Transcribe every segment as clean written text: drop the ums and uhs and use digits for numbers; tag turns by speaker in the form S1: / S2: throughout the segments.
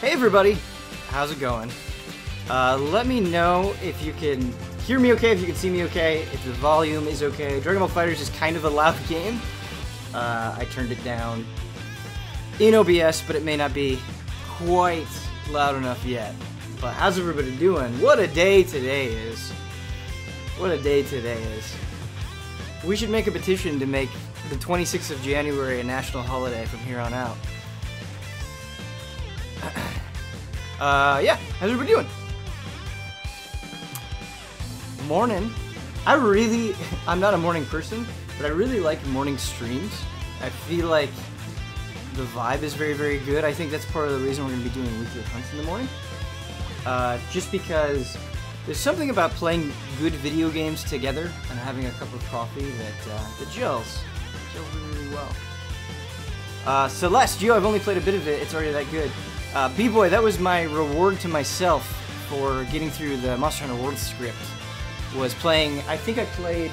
S1: Hey everybody, how's it going? Let me know if you can hear me okay, if you can see me okay, if the volume is okay. Dragon Ball FighterZ is kind of a loud game. I turned it down in OBS, but it may not be quite loud enough yet. But how's everybody doing? What a day today is. What a day today is. We should make a petition to make the 26th of January a national holiday from here on out. Yeah, how's everybody doing? Morning. I'm not a morning person, but I really like morning streams. I feel like the vibe is very, very good. I think that's part of the reason we're going to be doing weekly hunts in the morning. Just because there's something about playing good video games together and having a cup of coffee that gels really, really well. Celeste, Gio, I've only played a bit of it. It's already that good. B-Boy, that was my reward to myself for getting through the Monster Hunter World script. Was playing, I think I played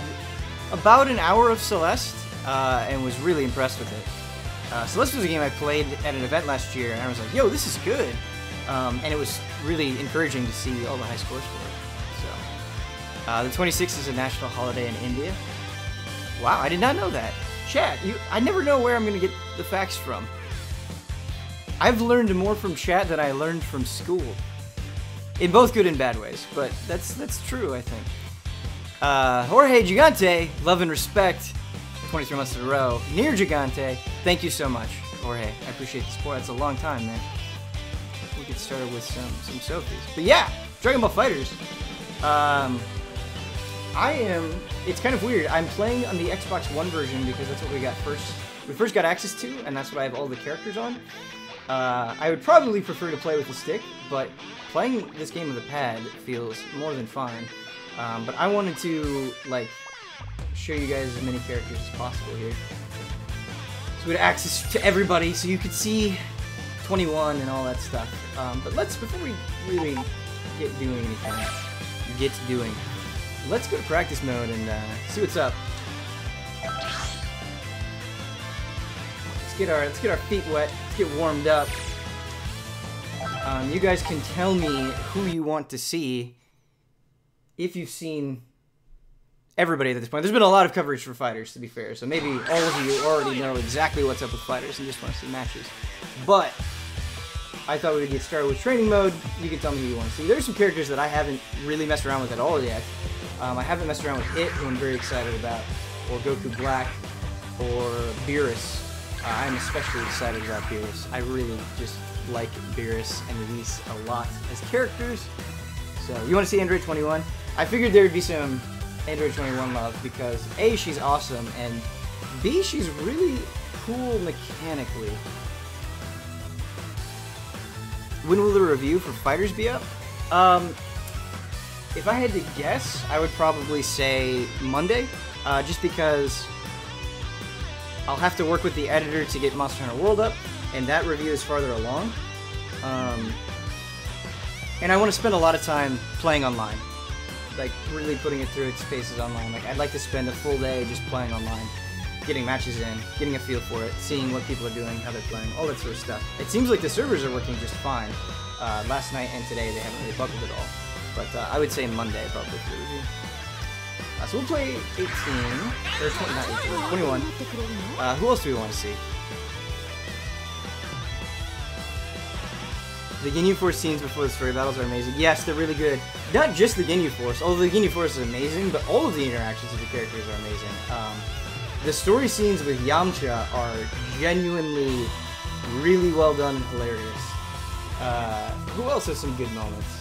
S1: about an hour of Celeste, and was really impressed with it. Celeste was a game I played at an event last year, and I was like, yo, this is good. And it was really encouraging to see all the high scores for it. So, the 26th is a national holiday in India. Wow, I did not know that. Chat, I never know where I'm going to get the facts from. I've learned more from chat than I learned from school. In both good and bad ways, but that's true, I think. Jorge Gigante, love and respect, 23 months in a row. Near Gigante, thank you so much, Jorge. I appreciate the support. That's a long time, man. We'll get started with some Sophies. But yeah, Dragon Ball FighterZ. It's kind of weird. I'm playing on the Xbox One version because that's what we first got access to, and that's what I have all the characters on. I would probably prefer to play with the stick, but playing this game with a pad feels more than fine. But I wanted to, like, show you guys as many characters as possible here. So we had access to everybody, so you could see 21 and all that stuff. But before we really get doing, let's go to practice mode and see what's up. Let's get our feet wet. Let's get warmed up. You guys can tell me who you want to see if you've seen everybody at this point. There's been a lot of coverage for fighters, to be fair, so maybe all of you already know exactly what's up with fighters and just want to see matches. But I thought we would get started with training mode. You can tell me who you want to see. There's some characters that I haven't really messed around with at all yet. I haven't messed around with It, who I'm very excited about, or Goku Black, or Beerus. I'm especially excited about Beerus. I really just like Beerus and Elise a lot as characters. So, you want to see Android 21? I figured there would be some Android 21 love because A, she's awesome, and B, she's really cool mechanically. When will the review for FighterZ be up? If I had to guess, I would probably say Monday, just because I'll have to work with the editor to get Monster Hunter World up, and that review is farther along. And I want to spend a lot of time playing online, like really putting it through its paces online. Like I'd like to spend a full day just playing online, getting matches in, getting a feel for it, seeing what people are doing, how they're playing, all that sort of stuff. It seems like the servers are working just fine. Last night and today they haven't really buckled at all, but I would say Monday probably for the review. So we'll play 18, or 20, not 18, 21. Who else do we want to see? The Ginyu Force scenes before the story battles are amazing. Yes, they're really good. Not just the Ginyu Force, although the Ginyu Force is amazing, but all of the interactions with the characters are amazing. The story scenes with Yamcha are genuinely really well done and hilarious. Who else has some good moments?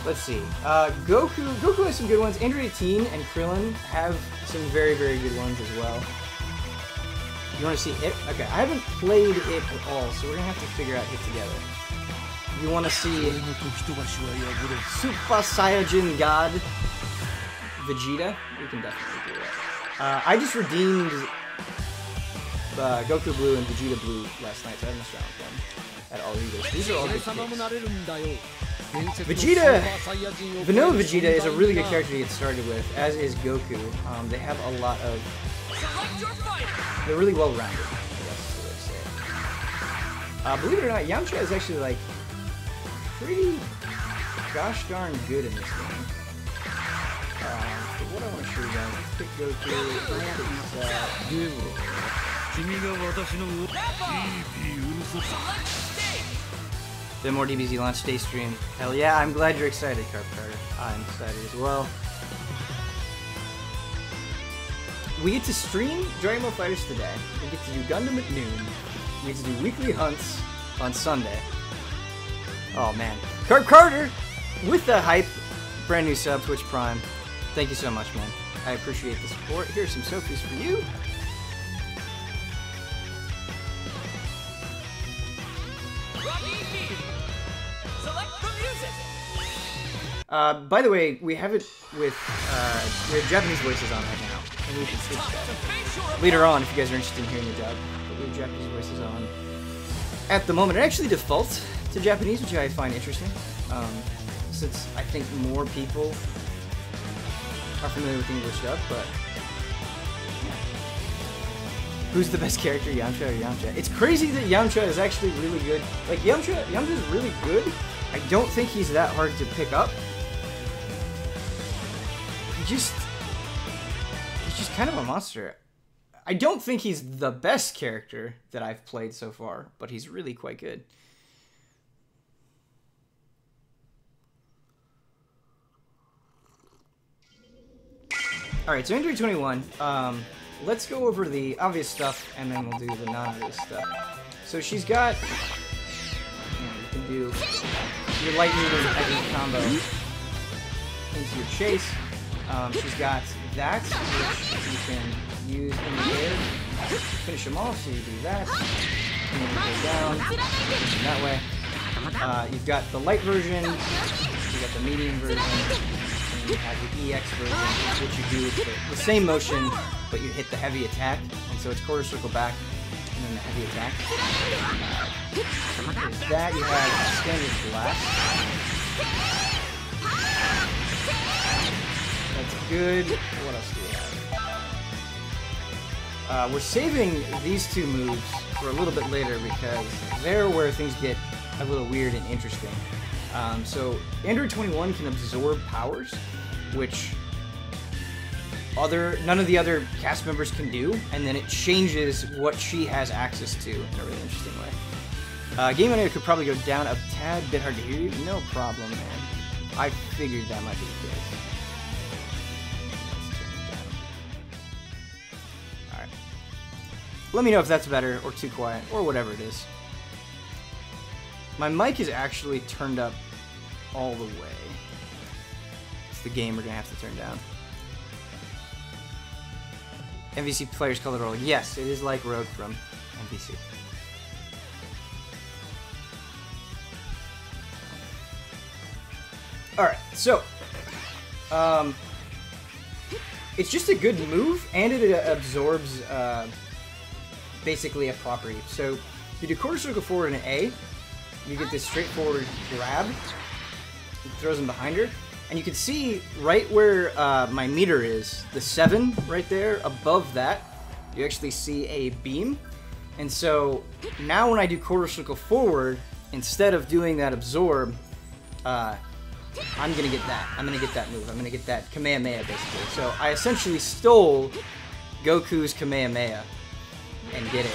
S1: Let's see. Goku has some good ones. Android 18 and Krillin have some very, very good ones as well. You want to see It? Okay, I haven't played It at all, so we're going to have to figure out It together. You want to see Super Saiyajin God Vegeta? We can definitely do that. I just redeemed Goku Blue and Vegeta Blue last night, so I haven't messed around with them at all either. So these are all good picks. Vegeta, Vanilla Vegeta is a really good character to get started with, as is Goku. They have a lot of... They're really well-rounded, I guess is the way to say it. Believe it or not, Yamcha is actually like pretty gosh darn good in this game. But what I want to show you guys, pick Goku, Bit more DBZ launch day stream. Hell yeah, I'm glad you're excited, Carp Carter. I'm excited as well. We get to stream Dragon Ball FighterZ today. We get to do Gundam at noon. We get to do weekly hunts on Sunday. Oh man. Carp Carter with the hype. Brand new sub, Twitch Prime. Thank you so much, man. I appreciate the support. Here's some Sofus for you. By the way, we have it with we have Japanese voices on right now, and we should switch that later on if you guys are interested in hearing the dub. But we have Japanese voices on at the moment. It actually defaults to Japanese, which I find interesting, since I think more people are familiar with the English dub. But yeah. Who's the best character, Yamcha or Yamcha? It's crazy that Yamcha is actually really good. Like Yamcha's really good. I don't think he's that hard to pick up. He's just kind of a monster. I don't think he's the best character that I've played so far, but he's really quite good. Alright, so Android 21, let's go over the obvious stuff, and then we'll do the non-obvious stuff. So she's got, you can do your light meter heavy combo into your chase. She's got that, which you can use in the air, finish them off, so you do that, and then you go down, that way. You've got the light version, you've got the medium version, and you have the EX version, which you do with the same motion, but you hit the heavy attack, and so it's quarter circle back, and then the heavy attack. There's that, you have standard blast. That's good. What else do we have? We're saving these two moves for a little bit later because they're where things get a little weird and interesting. So Android 21 can absorb powers, which none of the other cast members can do, and then it changes what she has access to in a really interesting way. Game audio could probably go down a tad bit. Hard to hear you. No problem, man. I figured that might be the case. Let me know if that's better, or too quiet, or whatever it is. My mic is actually turned up all the way. It's the game we're gonna have to turn down. MVC players color roll. Yes, it is like Rogue from MVC. Alright, so it's just a good move, and it absorbs basically a property. So you do quarter circle forward and A, you get this straightforward grab, it throws him behind her, and you can see right where my meter is, the 7 right there, above that, you actually see a beam. And so now when I do quarter circle forward, instead of doing that absorb, I'm gonna get that. I'm gonna get that move. I'm gonna get that Kamehameha, basically. So I essentially stole Goku's Kamehameha and get it.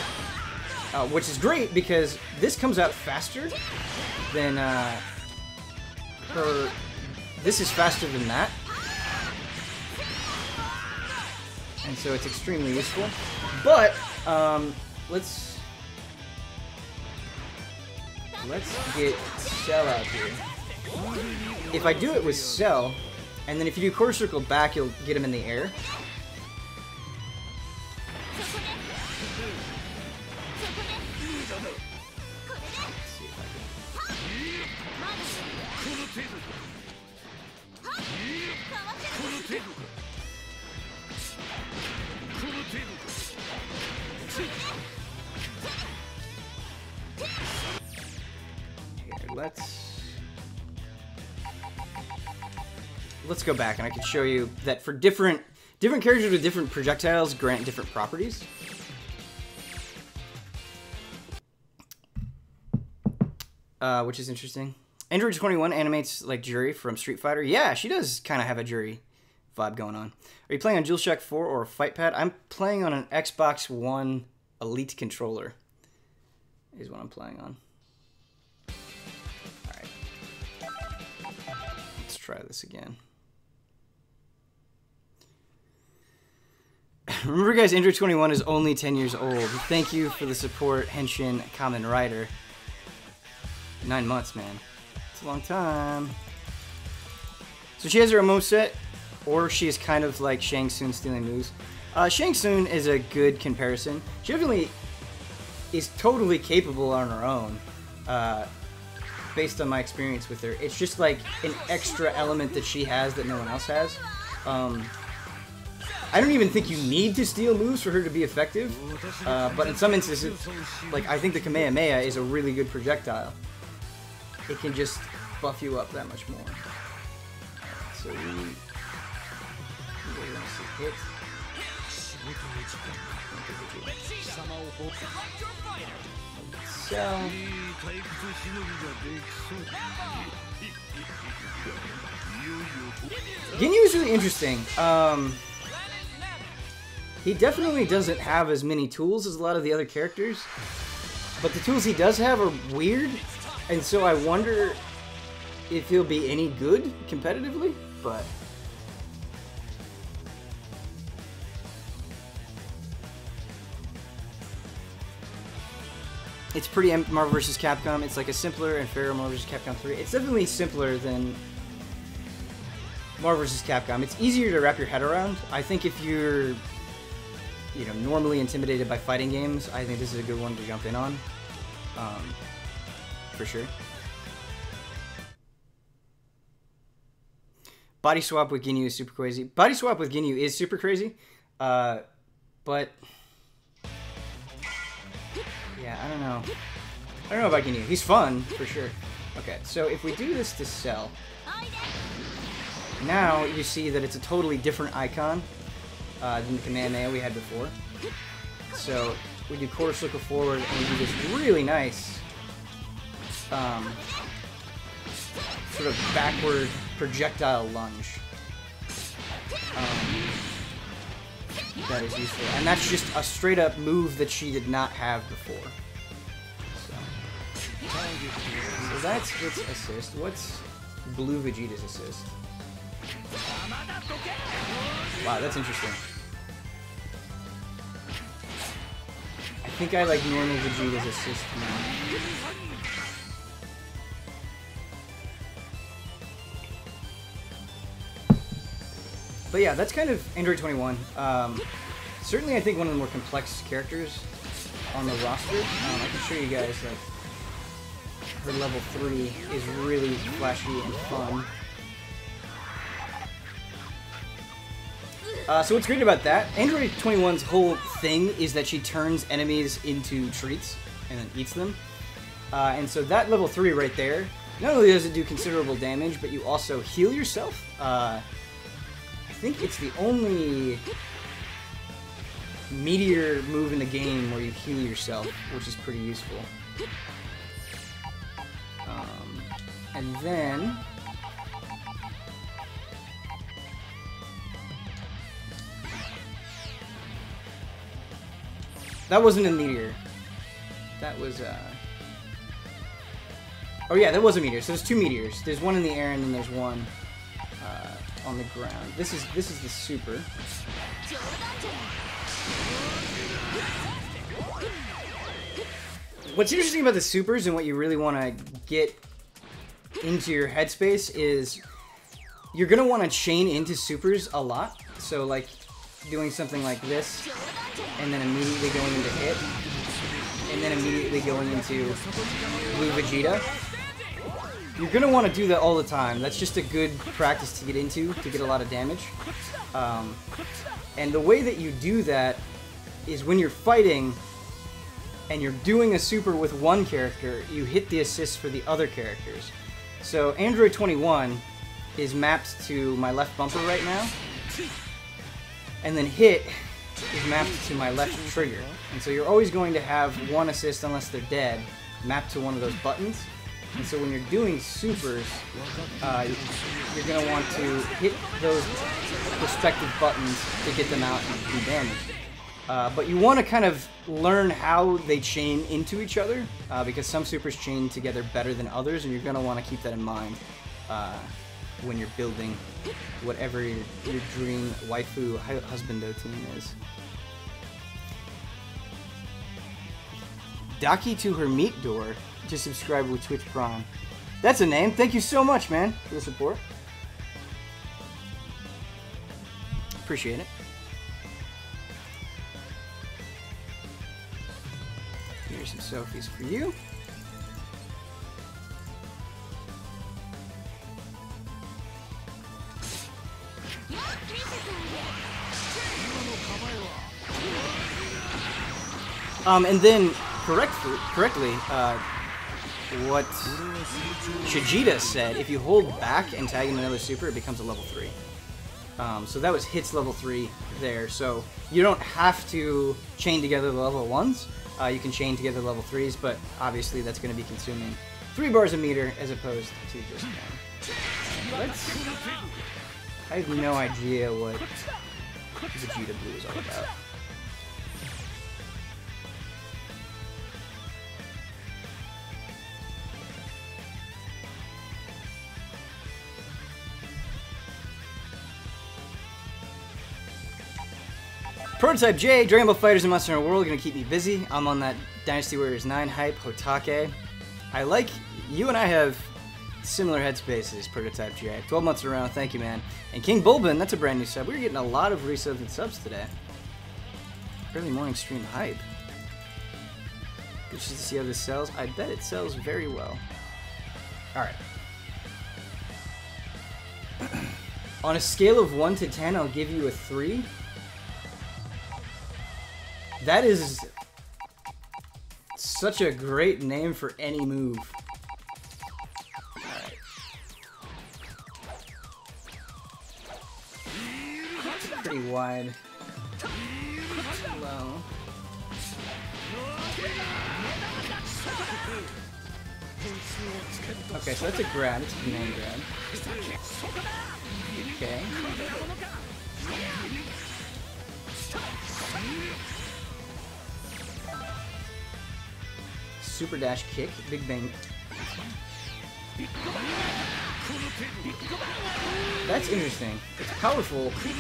S1: Which is great because this comes out faster than her. This is faster than that. And so it's extremely useful. But let's get Cell out here. If I do it with Cell, and then if you do quarter circle back, you'll get him in the air. Let's go back, and I can show you that for different characters with different projectiles grant different properties. which is interesting. Android 21 animates like Jury from Street Fighter. Yeah, she does kind of have a Jury vibe going on. Are you playing on DualShock 4 or a FightPad? I'm playing on an Xbox One Elite controller. Is what I'm playing on. All right. Let's try this again. Remember, guys, Android 21 is only 10 years old. Thank you for the support, Henshin Kamen Rider. 9 months, man. It's a long time. So she has her own set, or she is kind of like Shang Tsung stealing moves. Shang Tsung is a good comparison. She definitely is totally capable on her own, based on my experience with her. It's just like an extra element that she has that no one else has. I don't even think you need to steal moves for her to be effective, but in some instances, like I think the Kamehameha is a really good projectile. It can just buff you up that much more. So we want to see hit. So Ginyu is really interesting. He definitely doesn't have as many tools as a lot of the other characters, but the tools he does have are weird, and so I wonder if he'll be any good competitively, but... It's pretty Marvel vs. Capcom. It's like a simpler and fairer Marvel vs. Capcom 3. It's definitely simpler than Marvel vs. Capcom. It's easier to wrap your head around. I think if you're, you know, normally intimidated by fighting games, I think this is a good one to jump in on. For sure. Body swap with Ginyu is super crazy. Body swap with Ginyu is super crazy, but yeah, I don't know. I don't know about Ginyu. He's fun for sure. Okay, so if we do this to Cell, now you see that it's a totally different icon than the Kamehameha we had before. So we do quarter circle forward and we do this really nice sort of backward projectile lunge. That is useful. And that's just a straight up move that she did not have before. So that's its assist. What's Blue Vegeta's assist? Wow, that's interesting. I think I like normal Vegeta's assist now. But yeah, that's kind of Android 21. Certainly, I think one of the more complex characters on the roster. I can show you guys, like, her level 3 is really flashy and fun. So what's great about that, Android 21's whole thing is that she turns enemies into treats and then eats them. And so that level 3 right there, not only does it do considerable damage, but you also heal yourself. I think it's the only meteor move in the game where you heal yourself, which is pretty useful. And then... that wasn't a meteor. That was, oh yeah, that was a meteor. So there's 2 meteors. There's one in the air and then there's one on the ground. This is the super. What's interesting about the supers and what you really want to get into your headspace is you're going to want to chain into supers a lot. So like doing something like this and then immediately going into hit and then immediately going into Blue Vegeta. You're going to want to do that all the time. That's just a good practice to get into to get a lot of damage. And the way that you do that is when you're fighting and you're doing a super with one character, you hit the assist for the other characters. So Android 21 is mapped to my left bumper right now, and then hit is mapped to my left trigger. And so you're always going to have one assist, unless they're dead, mapped to one of those buttons. And so when you're doing supers, you're going to want to hit those respective buttons to get them out and do damage. But you want to kind of learn how they chain into each other, because some supers chain together better than others, and you're going to want to keep that in mind when you're building whatever your dream waifu husbando team is. Daki to her meat door to subscribe with Twitch Prime. That's a name. Thank you so much, man, for the support. Appreciate it. Here's some Sophies for you. And then correctly, what Shijita said, if you hold back and tag in another super, it becomes a level 3. So that was hits level 3 there. So you don't have to chain together the level 1s. You can chain together level 3s, but obviously that's going to be consuming 3 bars a meter as opposed to just 1. I have no idea what Vegeta Blue is all about. Prototype J, Dragon Ball FighterZ and Monster Hunter World are gonna keep me busy. I'm on that Dynasty Warriors 9 hype, Hotake. I like, you and I have similar headspaces, Prototype J. 12 months around, thank you, man. And King Bulbin, that's a brand new sub. We're getting a lot of resubs and subs today. Early morning stream hype. Good to see how this sells. I bet it sells very well. Alright. On a scale of 1 to 10, I'll give you a 3. That is such a great name for any move. Alright. Pretty wide. Low. Okay, so that's a grab. It's a command grab. Okay. Super dash kick, big bang. That's interesting. It's powerful, but it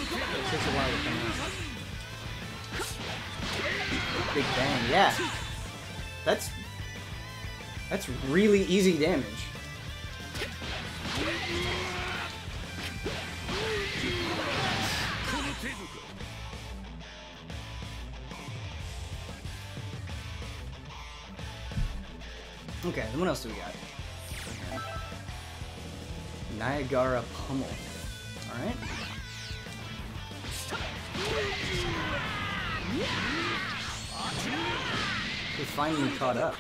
S1: takes a while to come out. Big bang, yeah. That's really easy damage. Okay, then what else do we got? Niagara Pummel. Alright. We finally caught up.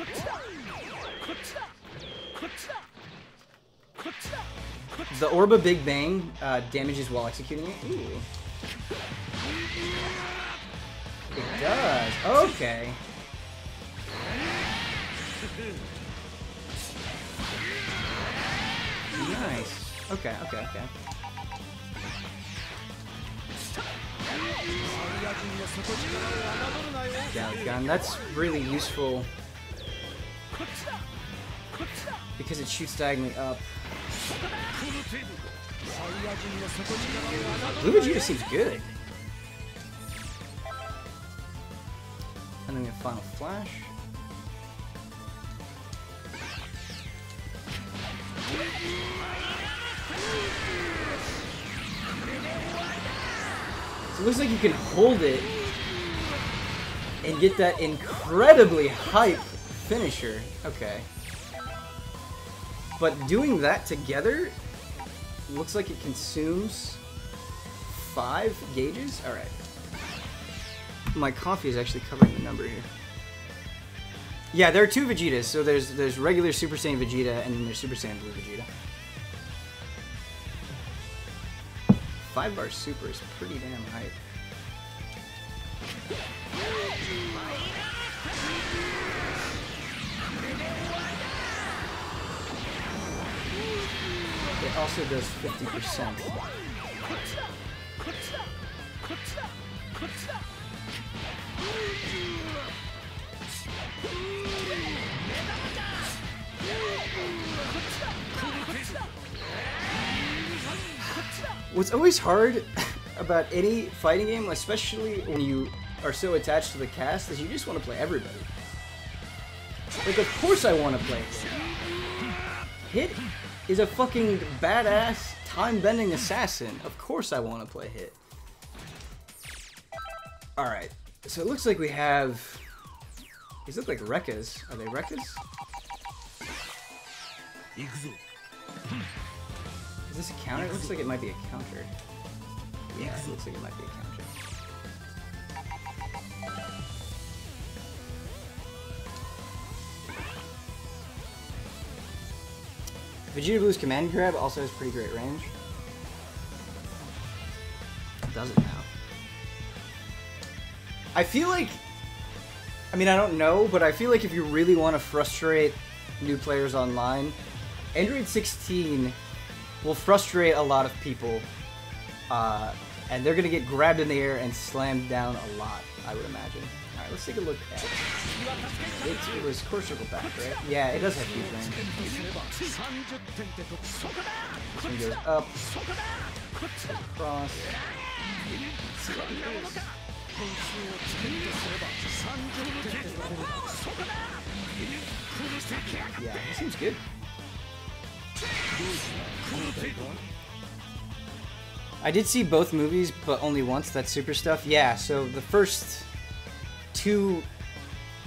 S1: The Orba Big Bang damages while executing it. Ooh. It does. Okay. Nice. Okay. Gun. That's really useful because it shoots diagonally up. Blue Vegeta seems good. And then we have Final Flash. So it looks like you can hold it and get that incredibly hype finisher. Okay. But doing that together looks like it consumes 5 gauges? Alright. My coffee is actually covering the number here. Yeah, there are 2 Vegetas. So there's regular Super Saiyan Vegeta and then there's Super Saiyan Blue Vegeta. 5-bar super is pretty damn hype. also does 50%. What's always hard about any fighting game, especially when you are so attached to the cast, is you just want to play everybody. Like, of course I want to play Hit. Hit is a fucking badass, time-bending assassin. Of course I want to play Hit. Alright, so it looks like we have... These look like Rekkas. Are they Rekkas? Is this a counter? It looks like it might be a counter. Yeah, it looks like it might be a counter. Vegeta Blue's command grab also has pretty great range. Does it now? I feel like... I mean, I don't know, but I feel like if you really want to frustrate new players online, Android 16 will frustrate a lot of people, and they're going to get grabbed in the air and slammed down a lot, I would imagine. Alright, let's take a look at it. It was core circle back, right? Yeah, it does have huge range. This one goes up, across. Yeah, it seems good. I did see both movies, but only once. That's Super stuff. Yeah, so the first 2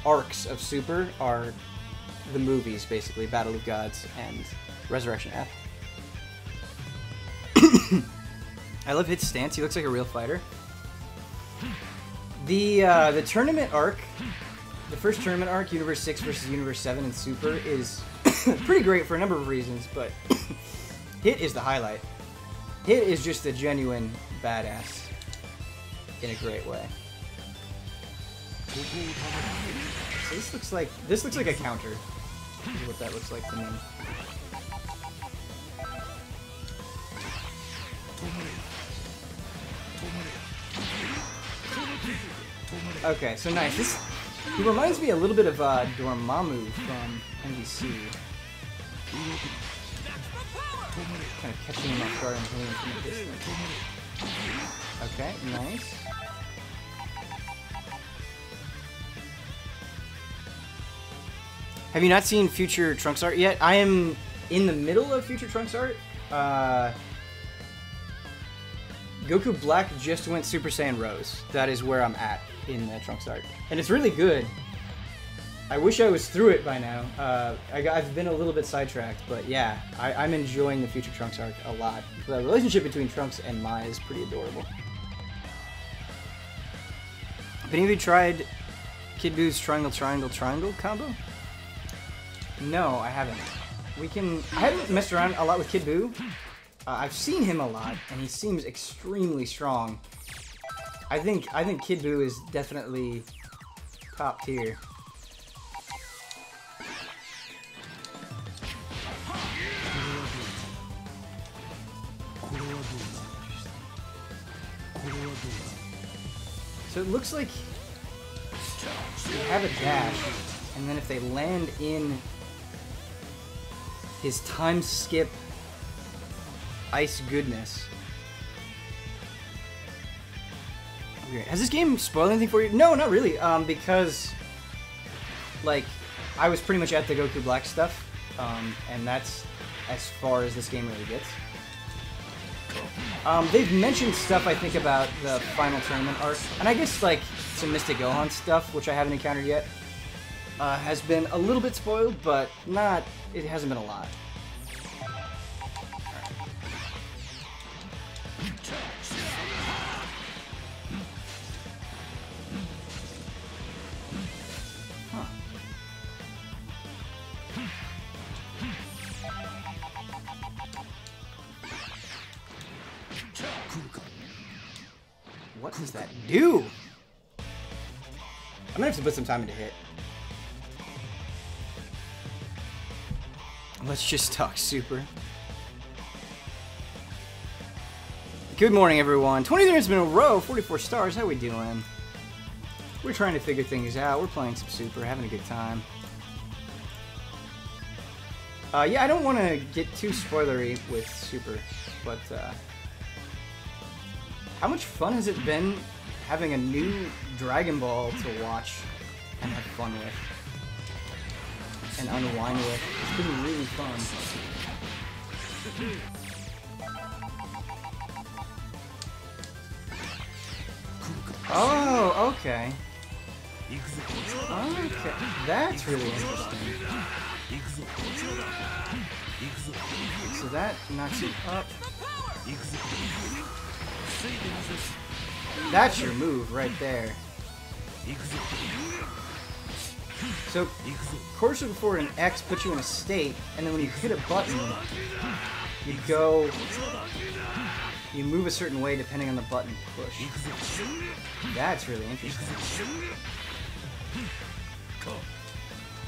S1: arcs of Super are the movies, basically. Battle of Gods and Resurrection F. I love Hit's stance. He looks like a real fighter. The tournament arc, the first tournament arc, Universe 6 versus Universe 7 in Super, is pretty great for a number of reasons, but Hit is the highlight. Hit is just a genuine badass in a great way. So this looks like a counter. Is what that looks like to me. Okay, so nice. He reminds me a little bit of Dormammu from MVC. Kind of catching him off guard and hitting him from a distance. Okay, nice. Have you not seen Future Trunks art yet? I am in the middle of Future Trunks art. Goku Black just went Super Saiyan Rose. That is where I'm at in the Trunks art. And it's really good. I wish I was through it by now. I've been a little bit sidetracked, but yeah, I'm enjoying the Future Trunks arc a lot. The relationship between Trunks and Mai is pretty adorable. Have any of you tried Kid Buu's triangle, triangle, triangle combo? No, I haven't. I haven't messed around a lot with Kid Buu. I've seen him a lot, and he seems extremely strong. I think Kid Buu is definitely top tier. So it looks like they have a dash, and then if they land in his time skip ice goodness. Okay. Has this game spoiled anything for you? No, not really. Because, like, I was pretty much at the Goku Black stuff, and that's as far as this game really gets. They've mentioned stuff, I think, about the final tournament arc, and I guess, like, some Mystic Gohan stuff, which I haven't encountered yet, has been a little bit spoiled, but not, it hasn't been a lot. What does that do? I'm gonna have to put some time into Hit. Let's just talk Super. Good morning, everyone. 23 minutes in a row, 44 stars. How we doing? We're trying to figure things out. We're playing some Super, having a good time. Yeah, I don't want to get too spoilery with Super, but how much fun has it been having a new Dragon Ball to watch and have fun with and unwind with? It's been really fun. Oh, okay. Okay, that's really interesting. So that knocks you up. That's your move right there. So, course before an X puts you in a state, and then when you hit a button, you go... You move a certain way depending on the button push. That's really interesting.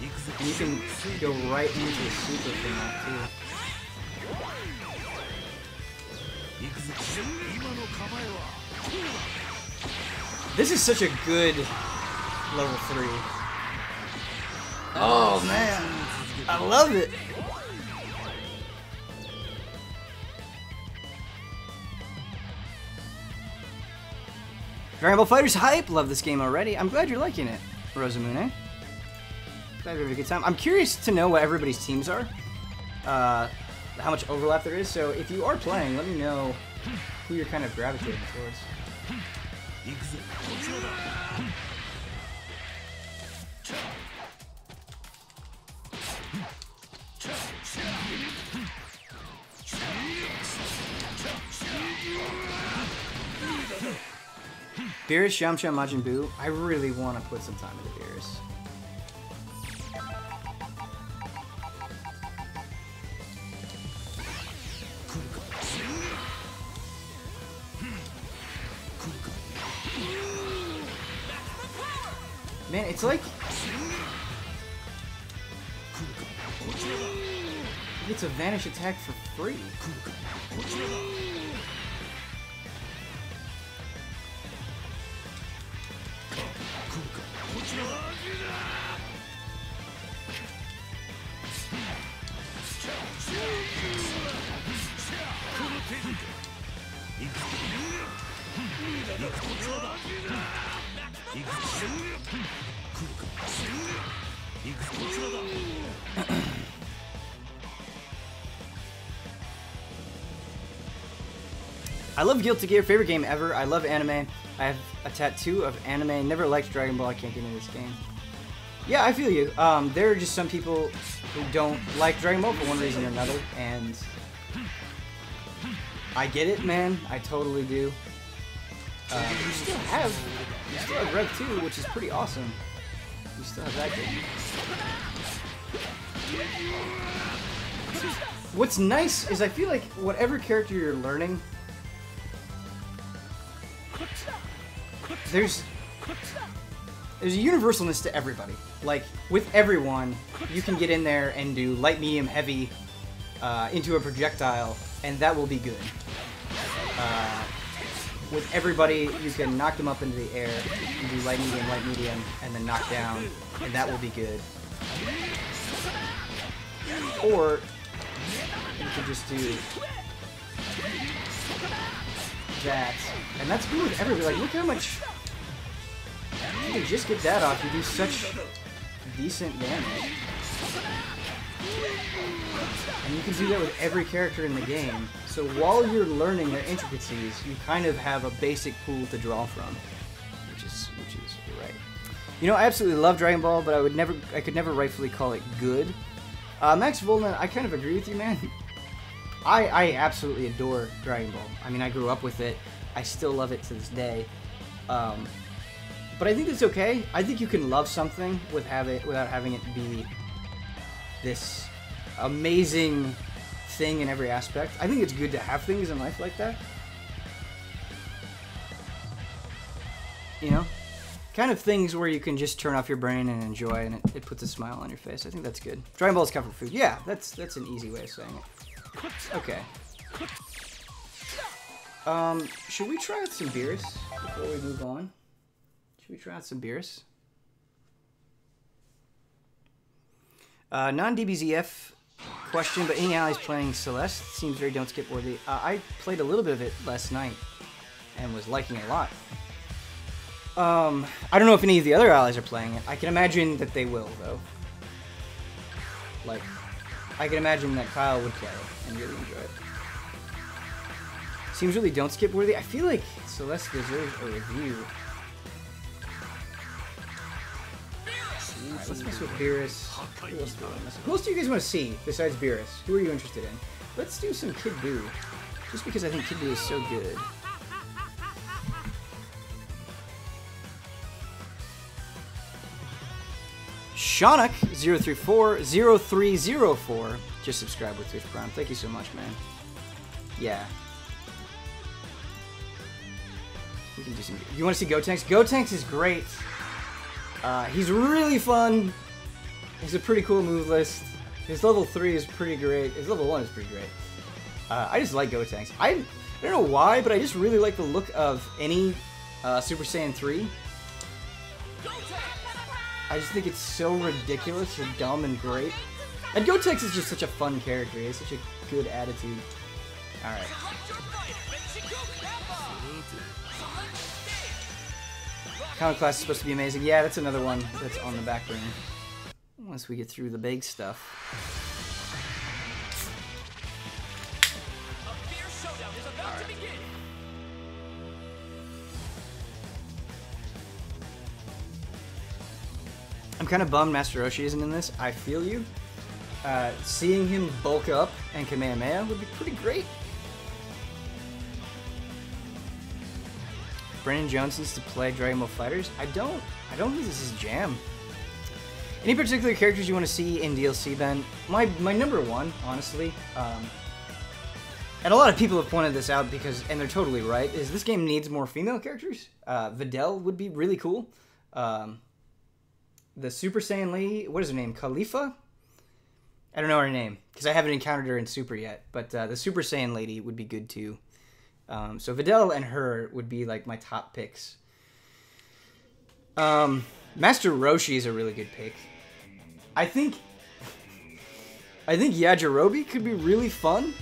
S1: And you can go right into a super from that too. This is such a good level 3. Oh man, I love it. Dragon Ball FighterZ hype! Love this game already. I'm glad you're liking it, Rosamune. Glad you're having a good time. I'm curious to know what everybody's teams are. How much overlap there is. So if you are playing, let me know who you're kind of gravitating towards. Beerus, Yamcha, Majin Buu. I really want to put some time into Beerus. Man, it's like... It's a vanish attack for free. I love Guilty Gear, favorite game ever. I love anime. I have a tattoo of anime. Never liked Dragon Ball. I can't get into this game. Yeah, I feel you. There are just some people who don't like Dragon Ball for one reason or another, and I get it, man. I totally do. You still have Rev 2, which is pretty awesome. You still have that game. What's nice is I feel like whatever character you're learning, there's a universalness to everybody. Like, with everyone, you can get in there and do light, medium, heavy into a projectile, and that will be good. With everybody, you can knock them up into the air, and do light, medium, and then knock down, and that will be good. Or, you can just do that, and that's good with everybody. Like, look how much... You can just get that off, you do such decent damage. And you can do that with every character in the game. So while you're learning their intricacies, you kind of have a basic pool to draw from, which is right. You know, I absolutely love Dragon Ball, but I could never rightfully call it good. Max Volna, I kind of agree with you, man. I absolutely adore Dragon Ball. I mean, I grew up with it. I still love it to this day. But I think it's okay. I think you can love something without having it be this amazing thing in every aspect. I think it's good to have things in life like that. You know? Kind of things where you can just turn off your brain and enjoy, and it puts a smile on your face. I think that's good. Dragon Ball is comfort food. Yeah, that's an easy way of saying it. Okay. Should we try out some Beerus before we move on? Should we try out some Beerus? Non-DBZF question, but any allies playing Celeste seems very don't skip worthy. I played a little bit of it last night and was liking it a lot. I don't know if any of the other allies are playing it. I can imagine that they will, though. Like, I can imagine that Kyle would play it and really enjoy it. Seems really don't skip worthy. I feel like Celeste deserves a review. Alright, let's mess with Beerus. Who else do you guys want to see besides Beerus? Who are you interested in? Let's do some Kid Buu. Just because I think Kid Buu is so good. Shaunak0340304 just subscribe with Twitch Prime. Thank you so much, man. Yeah. We can do some. You want to see Gotenks? Gotenks is great. He's really fun. He's a pretty cool move list. His level 3 is pretty great. His level 1 is pretty great. I just like Gotenks. I don't know why, but I just really like the look of any Super Saiyan 3. I just think it's so ridiculous and dumb and great. And Gotenks is just such a fun character. He has such a good attitude. Alright. Comic class is supposed to be amazing. Yeah, that's another one that's on the back burner. Once we get through the big stuff. Right. I'm kind of bummed Master Roshi isn't in this. I feel you. Seeing him bulk up and Kamehameha would be pretty great. Brandon Jones needs to play Dragon Ball FighterZ. I don't think this is jam. Any particular characters you want to see in DLC, Ben? My number one, honestly, and a lot of people have pointed this out because, and they're totally right, is this game needs more female characters. Videl would be really cool. The Super Saiyan lady, what is her name? Khalifa? I don't know her name because I haven't encountered her in Super yet, but the Super Saiyan lady would be good too. So Videl and her would be like my top picks. Master Roshi is a really good pick. I think Yajirobe could be really fun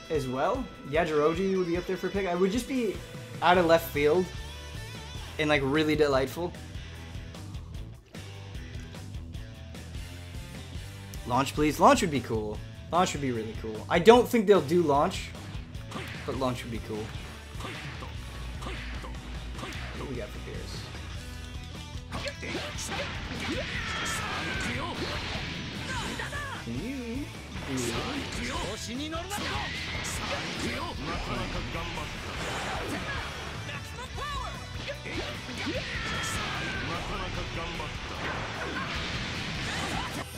S1: as well. Yajirobe would be up there for a pick. I would just be out of left field and like really delightful. Launch, please. Launch would be cool. Launch would be really cool. I don't think they'll do launch, but launch would be cool. What do we got for Beerus? Can you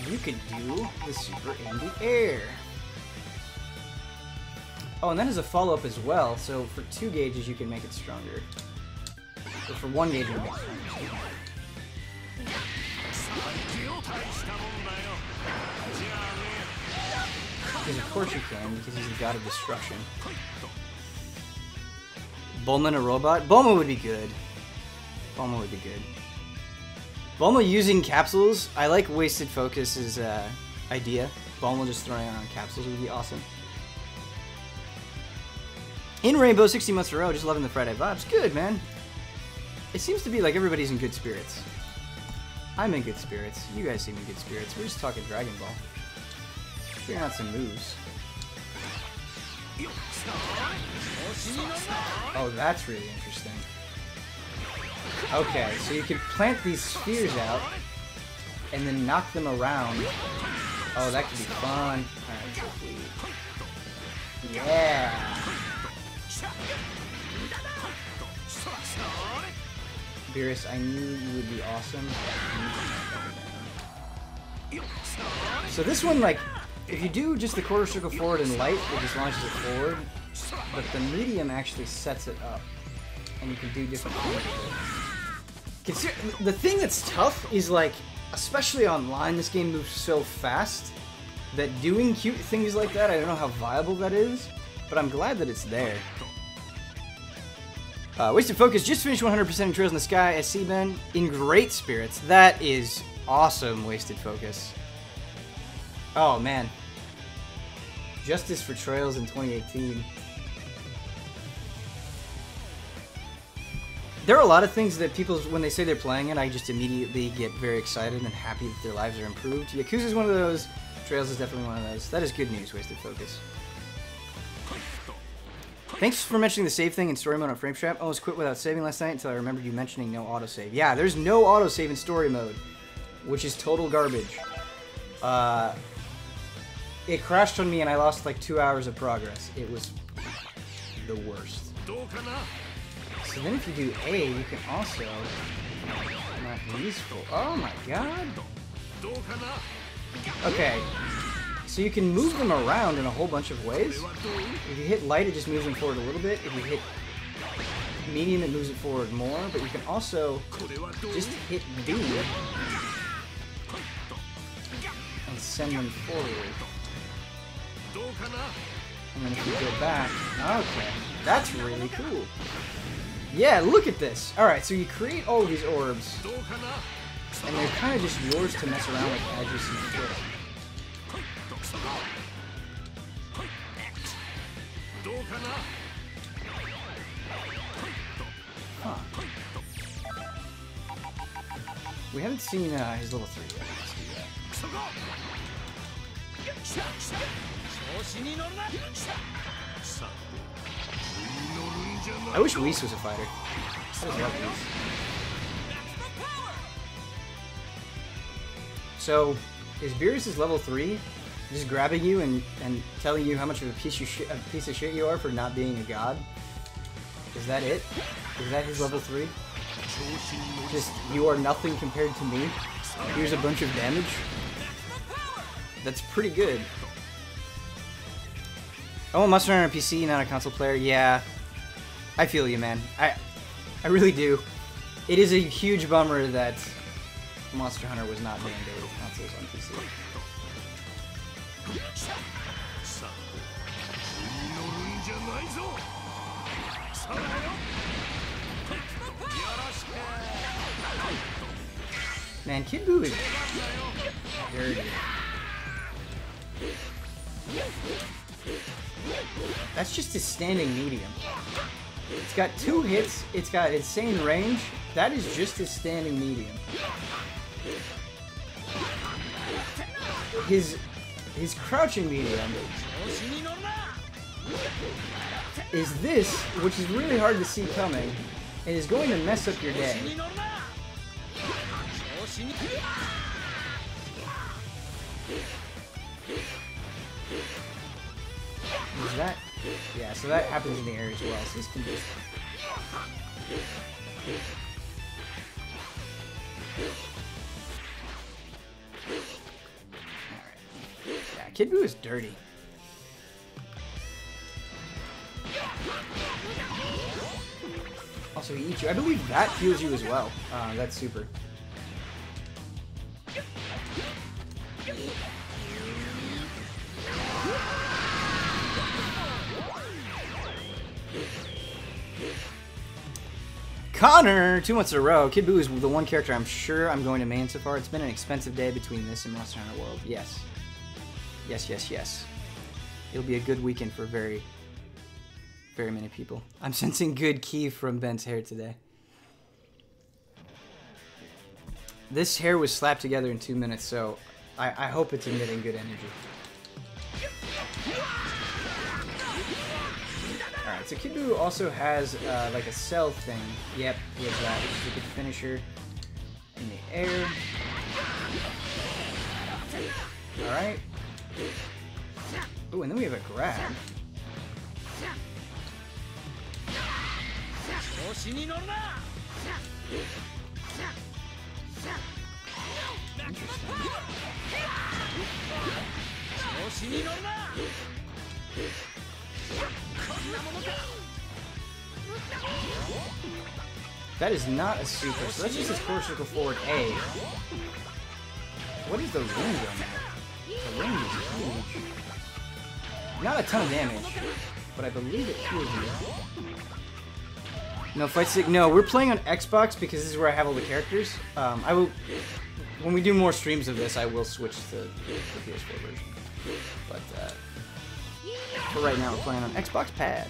S1: You could do the super in the air. Oh, and that is a follow-up as well, so for 2 gauges you can make it stronger. But for 1 gauge you can make it stronger. Because of course you can, because he's a god of destruction. Bulma a robot? Bulma would be good. Bulma would be good. Bulma using capsules, I like Wasted Focus's idea. Bulma just throwing around capsules would be awesome. In Rainbow, 60 months in a row, just loving the Friday vibes. Good, man. It seems to be like everybody's in good spirits. I'm in good spirits. You guys seem in good spirits. We're just talking Dragon Ball. Figuring out some moves. Oh, that's really interesting. Okay, so you could plant these spheres out and then knock them around. Oh, that could be fun. Alright, yeah. Beerus, I knew you would be awesome. So this one, like, if you do just the quarter circle forward and light, it just launches it forward. But the medium actually sets it up. And you can do different things with it. The thing that's tough is, like, especially online, this game moves so fast that doing cute things like that, I don't know how viable that is, but I'm glad that it's there. Wasted Focus just finished 100% in Trails in the Sky. SC Ben in great spirits. That is awesome, Wasted Focus. Oh man. Justice for Trails in 2018. There are a lot of things that people, when they say they're playing it, I just immediately get very excited and happy that their lives are improved. Yakuza is one of those. Trails is definitely one of those. That is good news, Wasted Focus. Thanks for mentioning the save thing in story mode on Frame Trap. Almost quit without saving last night until I remembered you mentioning no autosave. Yeah, there's no autosave in story mode, which is total garbage. It crashed on me and I lost like 2 hours of progress. It was the worst. So then if you do A, you can also... Not useful. Oh my god. Okay. So you can move them around in a whole bunch of ways. If you hit light, it just moves them forward a little bit. If you hit medium, it moves it forward more. But you can also just hit B and send them forward. And then if you go back... Okay. That's really cool. Yeah, look at this. Alright, so you create all of these orbs. And they're kind of just yours to mess around with as you see fit. Huh. We haven't seen his level 3 yet. Let's do that. I wish Whis was a fighter. I just love Whis. So, is Beerus' level 3 just grabbing you and telling you how much of a piece of shit you are for not being a god? Is that it? Is that his level 3? Just, you are nothing compared to me? Here's a bunch of damage? That's pretty good. I want Monster Hunter on PC, not a console player. Yeah, I feel you, man. I really do. It is a huge bummer that Monster Hunter was not mandated with consoles on PC. Man, Kid Buu is dirty. That's just a standing medium. It's got 2 hits, it's got insane range. That is just a standing medium. His crouching medium is this, which is really hard to see coming, and is going to mess up your day. Is that? Yeah, so that happens in the air as well, so this can be... Alright. Yeah, Kid Buu is dirty. Also, he eats you. I believe that heals you as well. That's super. Connor! 2 months in a row. Kid Buu is the one character I'm sure I'm going to main so far. It's been an expensive day between this and Monster Hunter World. Yes. Yes, yes, yes. It'll be a good weekend for very many people. I'm sensing good ki from Ben's hair today. This hair was slapped together in 2 minutes, so I hope it's emitting good energy. Alright, so Kid Buu also has like a cell thing. Yep, he has that, which is a good finisher in the air. Alright. Ooh, and then we have a grab. That is not a super, so that's just his core circle forward A. What is the range on that? The range is huge. Not a ton of damage, but I believe it heals you. No fight stick. No, we're playing on Xbox because this is where I have all the characters. I will, when we do more streams of this, I will switch to the PS4 version. But for right now, we're playing on Xbox Pad.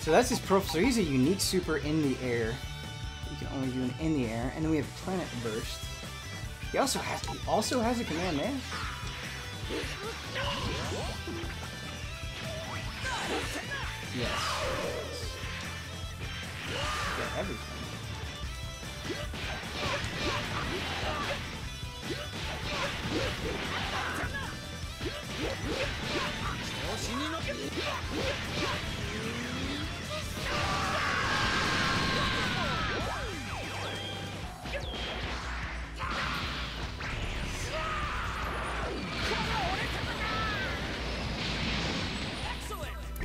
S1: So that's his profile. So he's a unique super in the air. You can only do an in the air, and then we have Planet Burst. He also has a command man. Yes. Got everything.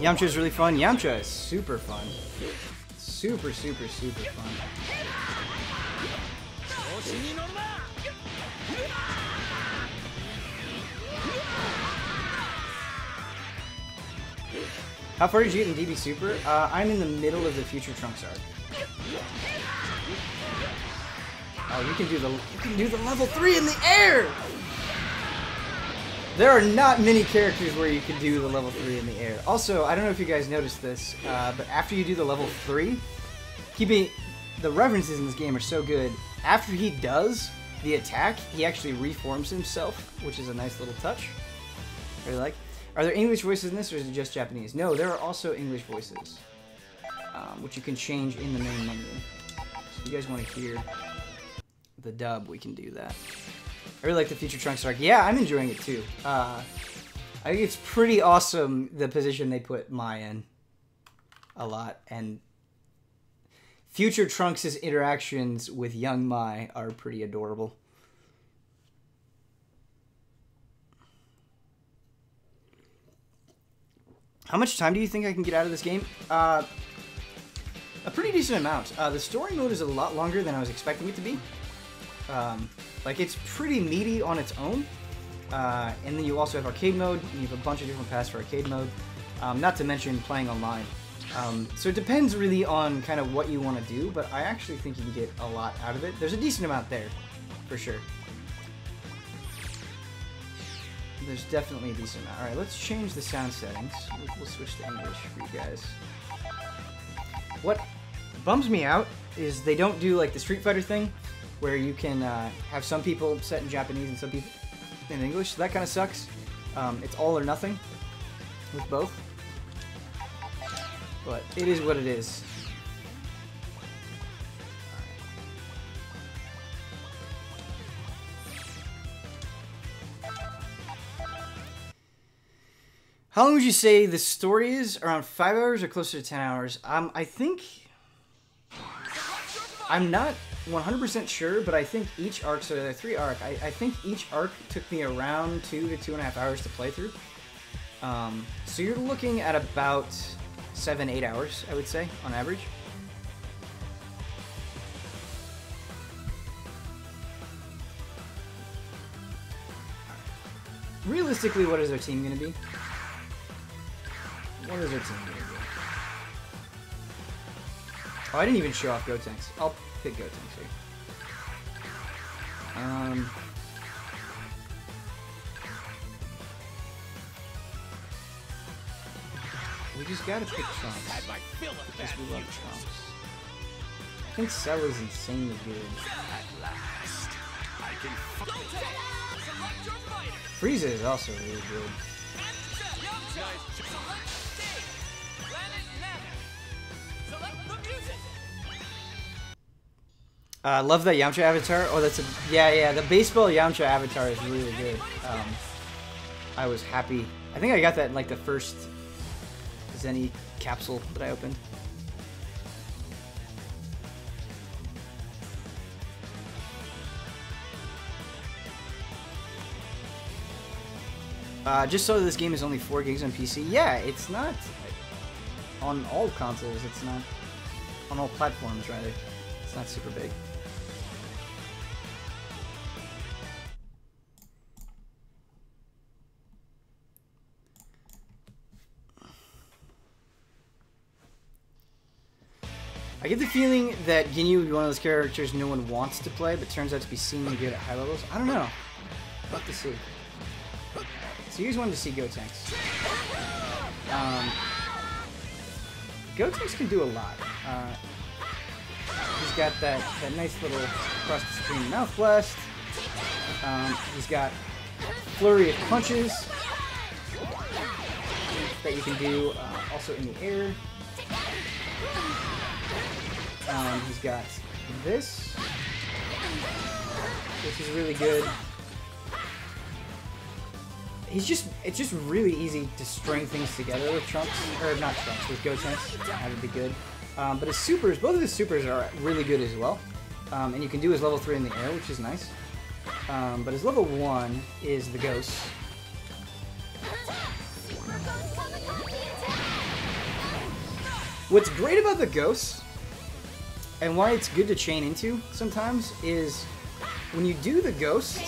S1: Yamcha is really fun. Yamcha is super fun. Super, super, super fun. How far did you get in DB Super? I'm in the middle of the Future Trunks arc. Oh, you can do the level 3 in the air! There are not many characters where you can do the level 3 in the air. Also, I don't know if you guys noticed this, but after you do the level 3, the references in this game are so good. After he does the attack, he actually reforms himself, which is a nice little touch. I really like. Are there English voices in this, or is it just Japanese? No, there are also English voices, which you can change in the main menu. So if you guys want to hear the dub, we can do that. I really like the Future Trunks arc. Yeah, I'm enjoying it too. I think it's pretty awesome, the position they put Mai in. A lot. And Future Trunks' interactions with young Mai are pretty adorable. How much time do you think I can get out of this game? A pretty decent amount. The story mode is a lot longer than I was expecting it to be. Like, it's pretty meaty on its own. And then you also have arcade mode, and you have a bunch of different paths for arcade mode. Not to mention playing online. So it depends really on kind of what you want to do, but I actually think you can get a lot out of it. There's a decent amount there, for sure. There's definitely a decent amount. Alright, let's change the sound settings. We'll switch to English for you guys. What bums me out is they don't do like the Street Fighter thing, where you can have some people set in Japanese and some people in English. So that kind of sucks. It's all or nothing with both. But it is what it is. How long would you say the story is? Around 5 hours or closer to 10 hours? I think... I'm not 100% sure, but I think each arc, so there are 3 arcs, I think each arc took me around 2 to 2.5 hours to play through. So you're looking at about 7-8 hours, I would say, on average. Realistically, what is our team going to be? What is our team going to be? Oh, I didn't even show off Gotenks. I'll pick Gotenks here. We just gotta pick Trunks. Because we love Trunks. I think Cell is insanely good. Frieza is also really good. Love that Yamcha avatar. Oh, that's a... Yeah, the baseball Yamcha avatar is really good. I was happy. I think I got that in, like, the first Zenny capsule that I opened. Just so this game is only 4 gigs on PC. Yeah, it's not... on all consoles. It's not on all platforms, rather. It's not super big. I get the feeling that Ginyu would be one of those characters no one wants to play, but turns out to be seemingly good at high levels. I don't know. We'll have to see. So you guys wanted to see Gotenks. Gotenks can do a lot. He's got that nice little across-the-screen mouth blast. He's got flurry of punches that you can do also in the air. He's got this, which is really good. It's just really easy to string things together with Trunks, or not Trunks, with Gotenks. That would be good. But his supers, both of his supers are really good as well. And you can do his level 3 in the air, which is nice. But his level 1 is the Ghost. What's great about the Ghosts, and why it's good to chain into sometimes, is when you do the Ghost,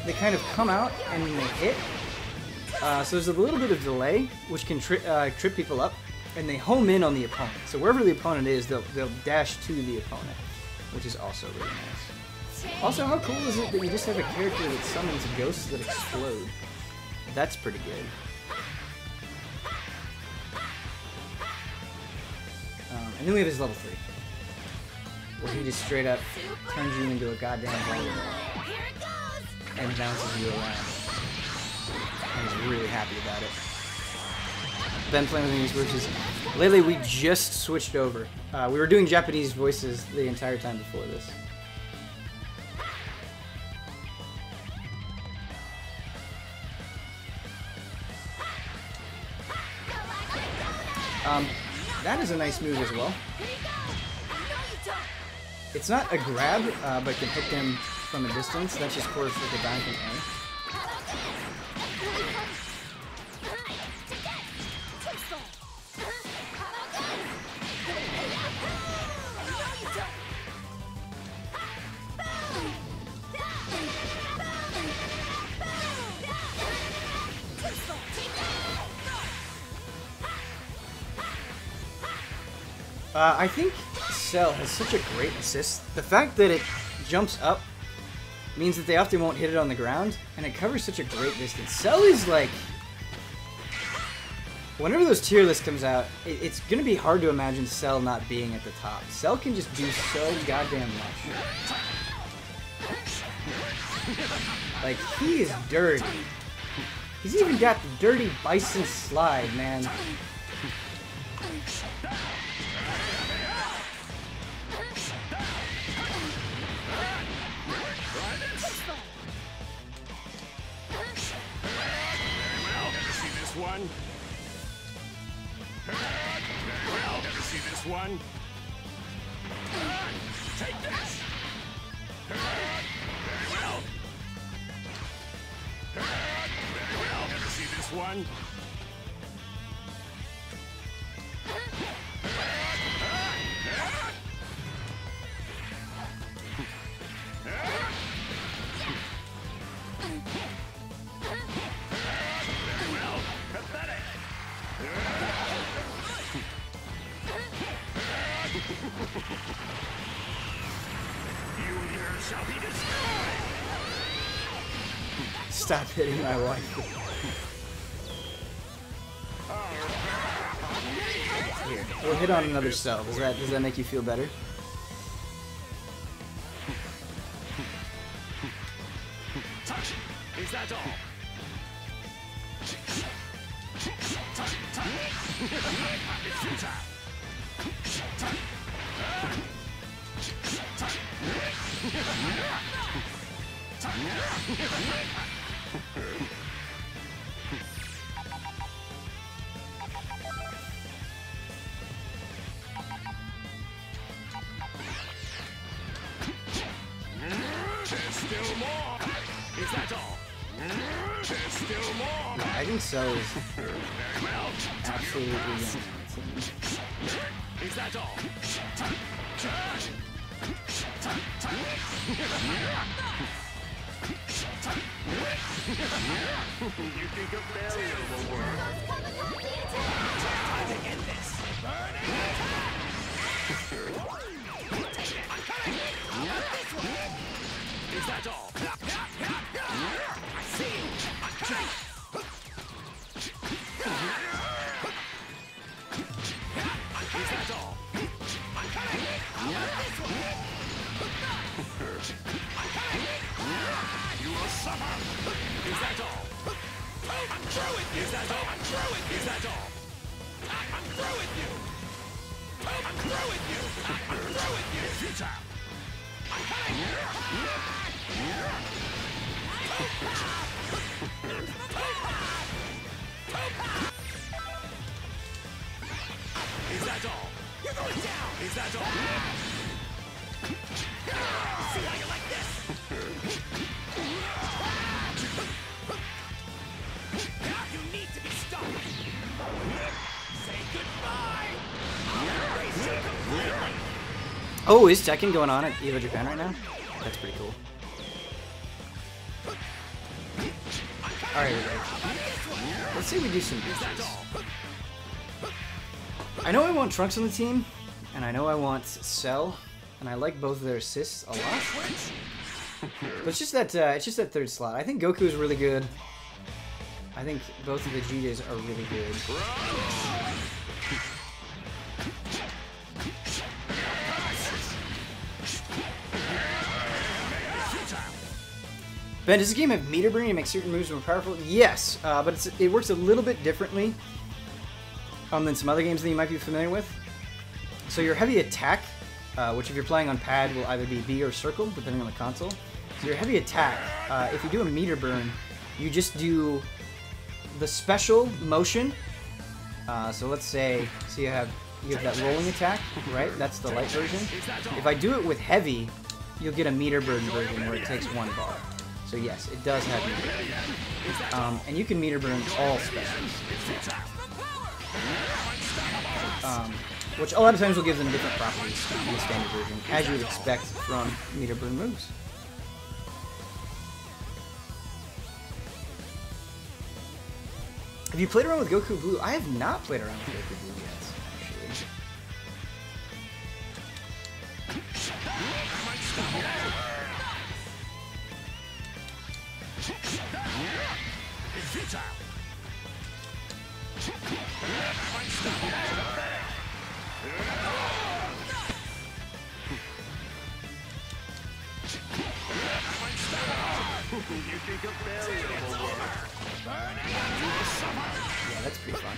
S1: they kind of come out and they hit. So there's a little bit of delay, which can trip people up, and they home in on the opponent. So wherever the opponent is, they'll dash to the opponent, which is also really nice. Also, how cool is it that you just have a character that summons ghosts that explode? That's pretty good. And then we have his level 3, where he just straight up turns you into a goddamn ball and bounces you around. And he's really happy about it. Been playing with these versions. Lately, we just switched over. We were doing Japanese voices the entire time before this. That is a nice move as well. It's not a grab, but can hit them from a distance. That's just course with the bank and air. I think Cell has such a great assist. The fact that it jumps up means that they often won't hit it on the ground, and it covers such a great distance. Cell is like... Whenever those tier list comes out, it's going to be hard to imagine Cell not being at the top. Cell can just do so goddamn much. Like, he is dirty. He's even got the dirty bison slide, man.
S2: One. Well, ever see this one? Take this. Very well. Very well. Ever see this one?
S1: Stop hitting my wife. Here, we'll hit on another cell. Does that make you feel better?
S2: Is that all? Still more. Is that all? There's still more.
S1: I think so is absolutely
S2: Is that all? You think a barrier will work? Time to end this. Burning attack! I'm coming! This way! Is that all? I see you! I'm coming! Is that all? I'm coming! This way! I'm coming! You will suffer! Is that all? I'm through with you! Is that all? I'm through with you! Is that all? I'm through with you! I'm through with you! I'm through with you! Futile! I'm coming! Is that all? You're going down! Is that all? See how you like this? You need to be stopped! Say goodbye! I'll erase you completely!
S1: Oh, is Tekken going on at EVO Japan right now? That's pretty cool. Alright, let's see if we do some defense. I know I want Trunks on the team, and I know I want Cell, and I like both of their assists a lot. But it's just that third slot. I think Goku is really good. I think both of the GJs are really good. Ben, does this game have meter burning to make certain moves more powerful? Yes, but it works a little bit differently than some other games that you might be familiar with. So your heavy attack, which if you're playing on pad will either be B or circle, depending on the console. So your heavy attack, if you do a meter burn, you just do the special motion. So let's say, you have that rolling attack, right? That's the light version. If I do it with heavy, you'll get a meter burn version where it takes 1 bar. So yes, it does have meter burn. And you can meter burn all specials. Which a lot of times will give them different properties in the standard version, as you would expect from meter burn moves. Have you played around with Goku Blue? I have not played around with Goku Blue yet,
S2: You think a barrier will work?
S1: Yeah, that's pretty fun.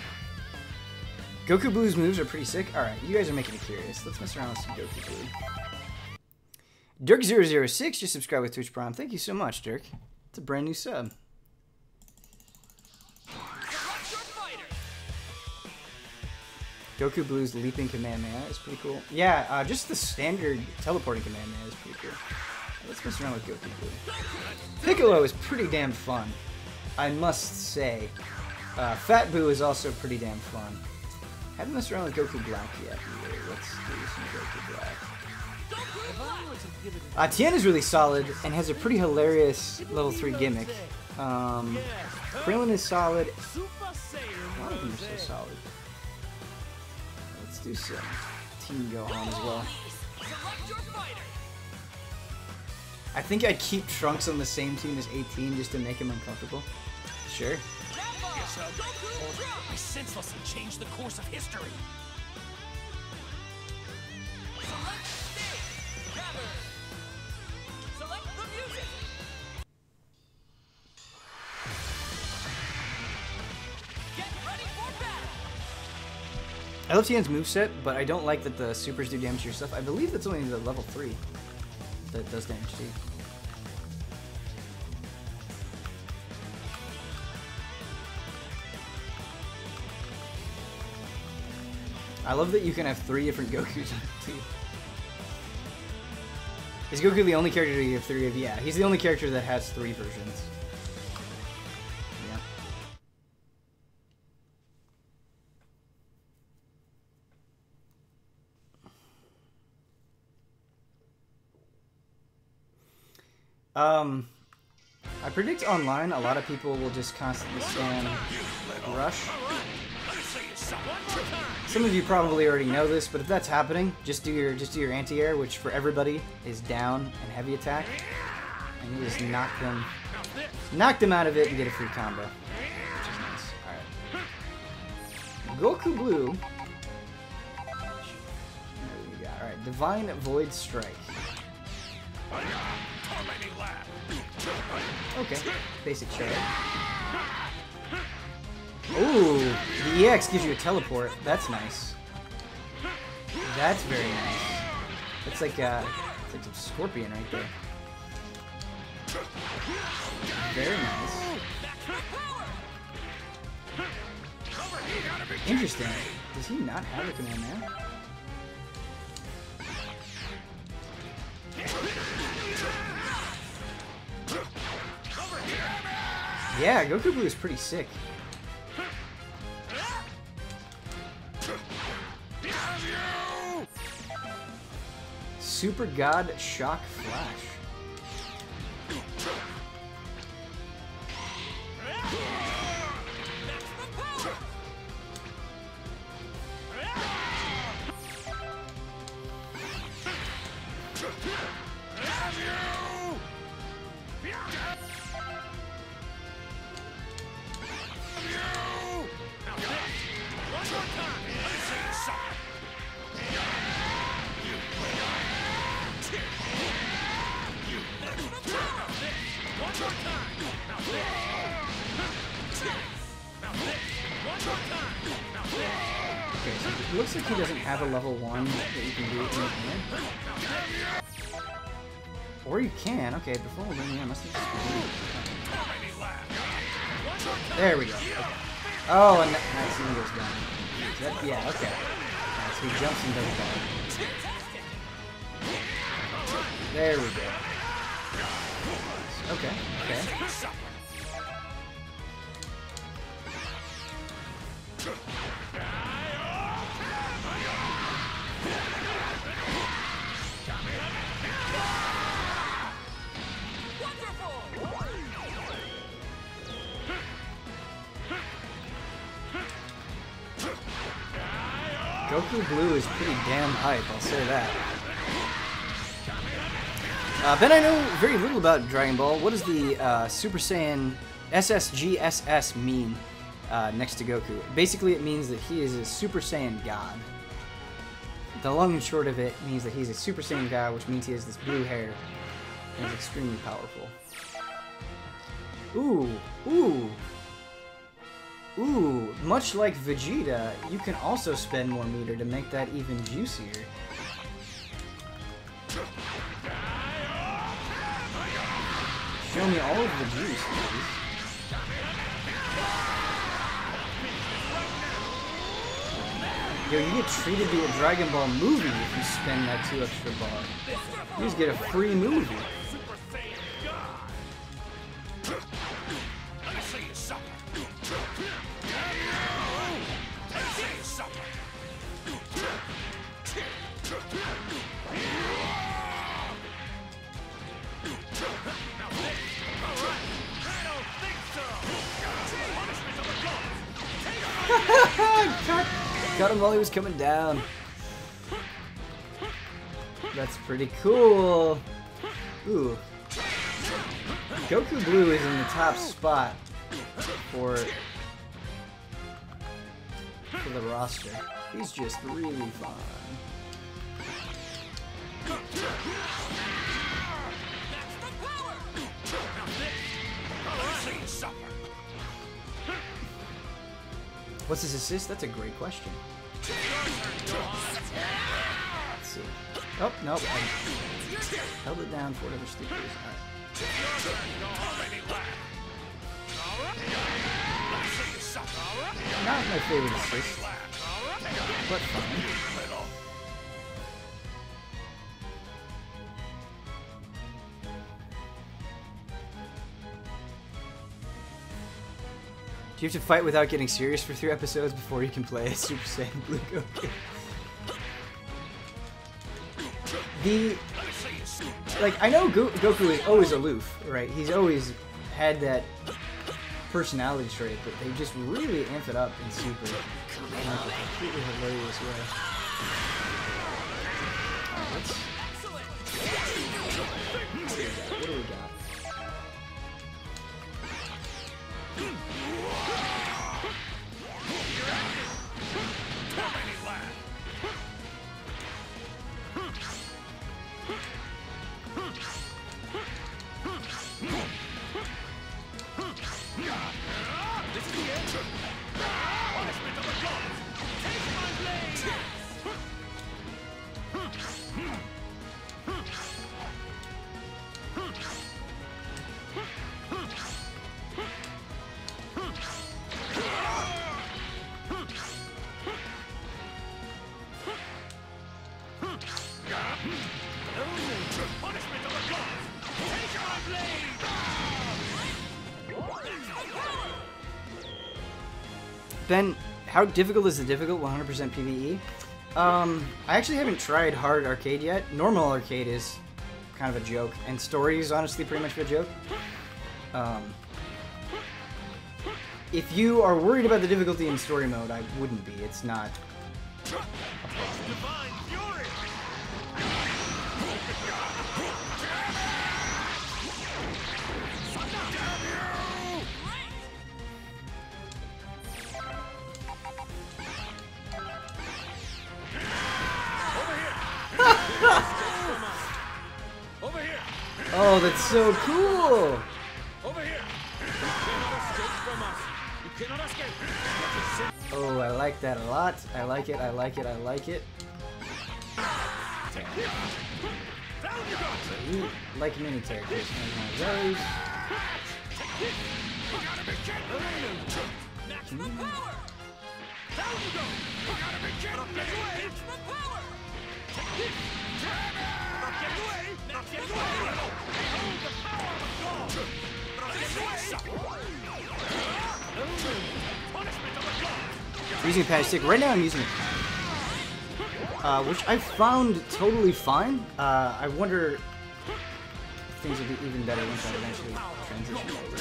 S1: Goku Blue's moves are pretty sick. Alright, you guys are making me curious. Let's mess around with some Goku Blue. Dirk006 just subscribed with Twitch Prime. Thank you so much, Dirk. It's a brand new sub. Goku Blue's leaping Kamehameha is pretty cool. Yeah, just the standard teleporting Kamehameha is pretty cool. Let's mess around with Goku Blue. Piccolo is pretty damn fun, I must say. Fat Boo is also pretty damn fun. Haven't messed around with Goku Black yet either. Let's do some Goku Black. Tien is really solid and has a pretty hilarious level 3 gimmick. Krillin is solid. A lot of them are so solid. Let's do some Team Gohan as well. I think I'd keep Trunks on the same team as 18 just to make him uncomfortable. Sure.
S2: I senselessly changed the course of history. Select stage. Select the music. Get ready for battle.
S1: I love Tien's moveset, but I don't like that the supers do damage to your stuff. I believe that's only the level 3 that does damage to you. I love that you can have 3 different Gokus on the team. Is Goku the only character you have 3 of? Yeah, he's the only character that has 3 versions. Yeah. I predict online a lot of people will just constantly spam rush. Some of you probably already know this, but if that's happening, just do your anti-air, which for everybody is down and heavy attack, and you just knock them out of it and get a free combo, which is nice. All right. Goku Blue. What do we got? All right, Divine Void Strike. Okay, basic shot. Ooh, the EX gives you a teleport. That's nice. That's very nice. It's like some Scorpion right there. Very nice. Interesting. Does he not have a command now? Yeah, Goku Blue is pretty sick. Super God Shock Flash. Okay, so it looks like he doesn't have a level 1 that you can do in his hand. Or you can. Okay, before we win, I must have just... There we go. Okay. Oh, and that's when he goes down. Yeah, okay. Right, so he jumps and does that. There we go. Okay, okay. Goku Blue is pretty damn hype, I'll say that. Ben, I know very little about Dragon Ball. What does the Super Saiyan SSGSS mean next to Goku? Basically, it means that he is a Super Saiyan God. The long and short of it means that he's a Super Saiyan God, which means he has this blue hair and is extremely powerful. Ooh, ooh. Ooh, much like Vegeta, you can also spend more meter to make that even juicier. Show me all of the juice, please. Yo, you get treated to a Dragon Ball movie if you spend that 2 extra bar. You just get a free movie. Got him while he was coming down. That's pretty cool. Ooh. Goku Blue is in the top spot for the roster. He's just really fun. What's his assist? That's a great question. Let's see. Oh, nope. I held it down for whatever stupid is. Alright. Not my favorite assist, but fine. Do you have to fight without getting serious for 3 episodes before you can play as Super Saiyan Blue Goku? like, I know Goku is always aloof, right? He's always had that personality trait, but they just really amp it up in Super in like a completely hilarious way. Alright, let's... What do we got? Ben, how difficult is the difficult 100% PvE? I actually haven't tried hard arcade yet. Normal arcade is kind of a joke, and story is honestly pretty much a joke. If you are worried about the difficulty in story mode, I wouldn't be. It's not a problem. Oh, that's so cool!
S2: Over here. You cannot escape.
S1: Oh, I like that a lot. I like it, I like it, I like it. You like mini characters. Those. Using a pad stick. Right now I'm using it. Which I found totally fine. I wonder if things will be even better once I eventually transition over.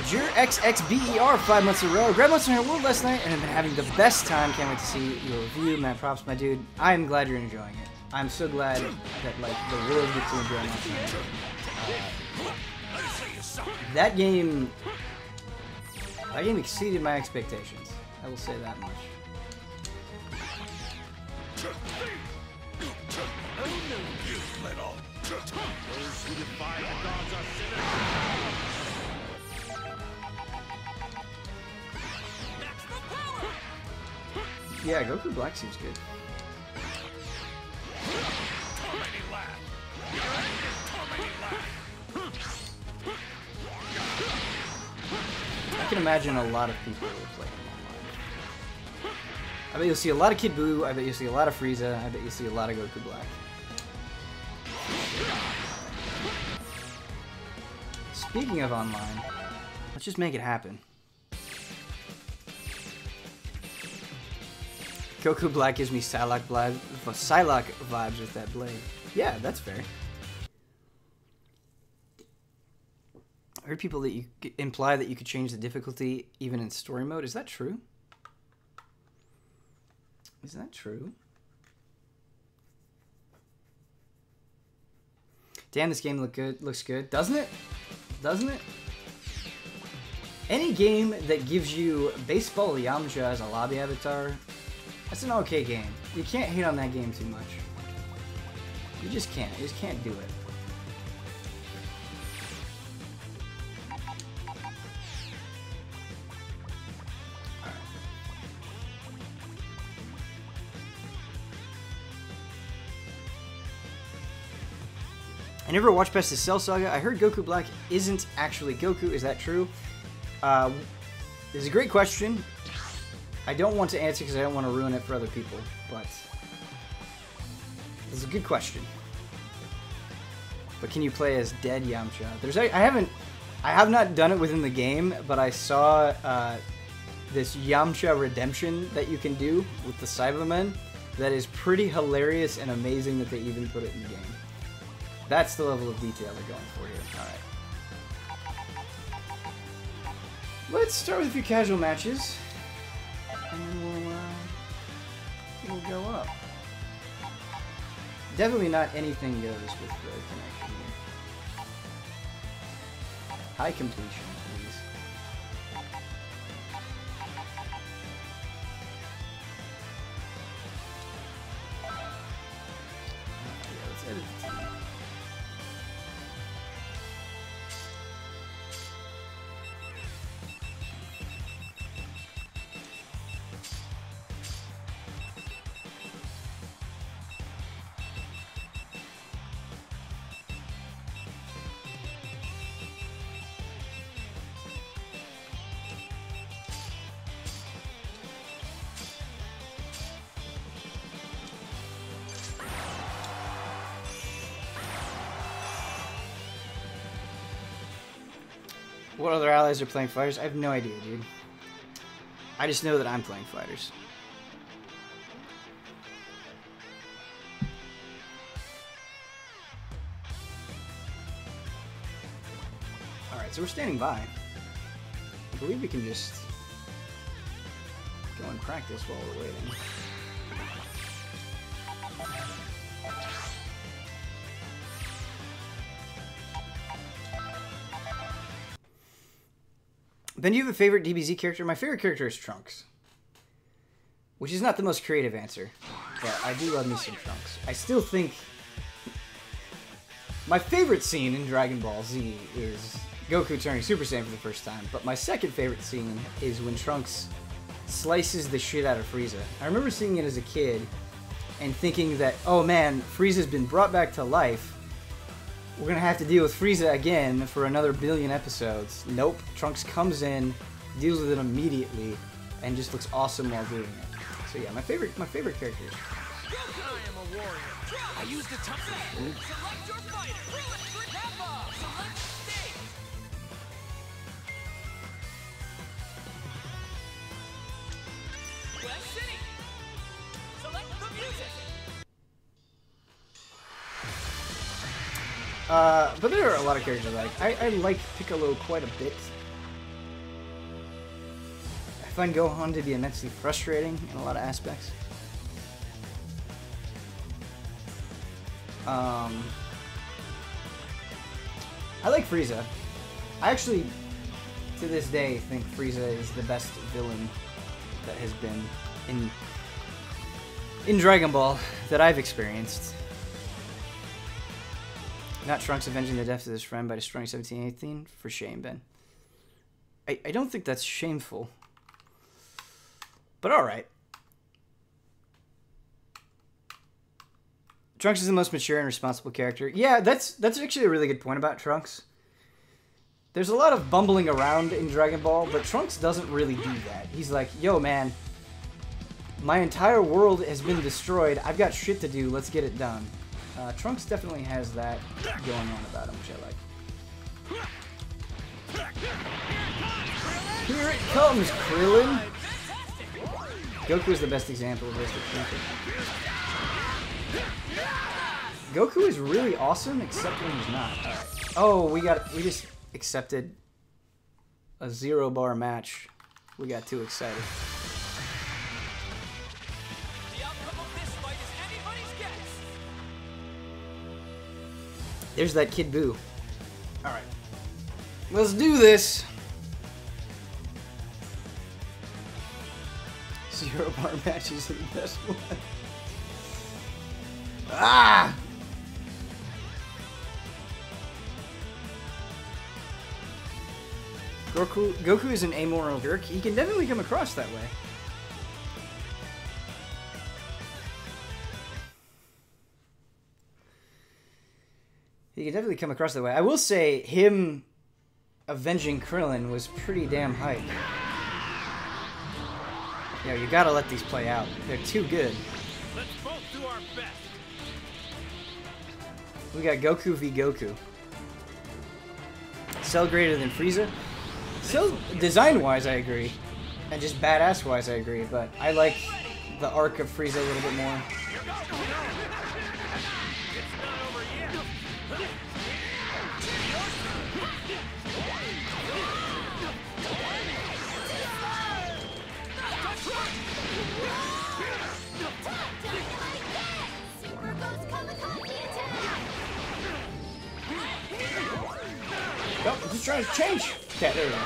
S1: Jur XXBER 5 months in a row. Grab Monster Hunter World last night and have been having the best time. Can't wait to see your review. Man, props, my dude. I am glad you're enjoying it. I'm so glad that like the world gets to enjoy Monster Hunter. That game exceeded my expectations. I will say that much. Yeah, Goku Black seems good. I can imagine a lot of people will play him online. I bet you'll see a lot of Kid Buu, I bet you'll see a lot of Frieza, I bet you'll see a lot of Goku Black. Speaking of online, let's just make it happen. Goku Black gives me Psylocke vibes with that blade. Yeah, that's fair. I heard people that you imply that you could change the difficulty even in story mode. Is that true? Is that true? Damn, this game looks good. Doesn't it? Doesn't it? Any game that gives you Baseball Yamcha as a lobby avatar, that's an okay game. You can't hate on that game too much. You just can't. You just can't do it. I never watched past the Cell Saga. I heard Goku Black isn't actually Goku. Is that true? This is a great question. I don't want to answer because I don't want to ruin it for other people, but it's a good question. But can you play as dead Yamcha? I have not done it within the game, but I saw this Yamcha redemption that you can do with the Cybermen, that is pretty hilarious and amazing that they even put it in the game. That's the level of detail they're going for here. Alright. Let's start with a few casual matches. And then we'll go up. Definitely not anything goes with the connection here. High completion, please. Yeah, let's edit the team. What other allies are playing fighters? I have no idea, dude. I just know that I'm playing fighters. Alright, so we're standing by. I believe we can just go and practice while we're waiting. Ben, do you have a favorite DBZ character? My favorite character is Trunks. Which is not the most creative answer, but I do love me some Trunks. I still think... my favorite scene in Dragon Ball Z is Goku turning Super Saiyan for the first time, but my second favorite scene is when Trunks slices the shit out of Frieza. I remember seeing it as a kid and thinking that, oh man, Frieza's been brought back to life. We're gonna have to deal with Frieza again for another billion episodes. Nope. Trunks comes in, deals with it immediately, and just looks awesome while doing it. So yeah, my favorite character is Trunks.
S2: I am a warrior. I use the top select your fighter. Select stage. West City. Select the music.
S1: But there are a lot of characters I like. I like Piccolo quite a bit. I find Gohan to be immensely frustrating in a lot of aspects. I like Frieza. I actually, to this day, think Frieza is the best villain that has been in Dragon Ball that I've experienced. Not Trunks avenging the death of his friend by destroying 1718? For shame, Ben. I don't think that's shameful. But alright. Trunks is the most mature and responsible character. Yeah, that's actually a really good point about Trunks. There's a lot of bumbling around in Dragon Ball, but Trunks doesn't really do that. He's like, yo man, my entire world has been destroyed. I've got shit to do. Let's get it done. Trunks definitely has that going on about him, which I like. Here it comes, Krillin! Goku is the best example of this. Goku is really awesome, except when he's not. Right. Oh, we just accepted a 0-bar match. We got too excited. There's that Kid Buu. Alright. Let's do this! 0-bar matches are the best one. Ah! Goku is an amoral jerk. He can definitely come across that way. He can definitely come across that way. I will say, him avenging Krillin was pretty damn hype. Yeah, you gotta let these play out. They're too good.
S2: Let's both do our best.
S1: We got Goku v Goku. Cell greater than Frieza. Cell design-wise, I agree, and just badass-wise, I agree. But I like the arc of Frieza a little bit more. Nope, I'm just trying to change. Okay, there we go.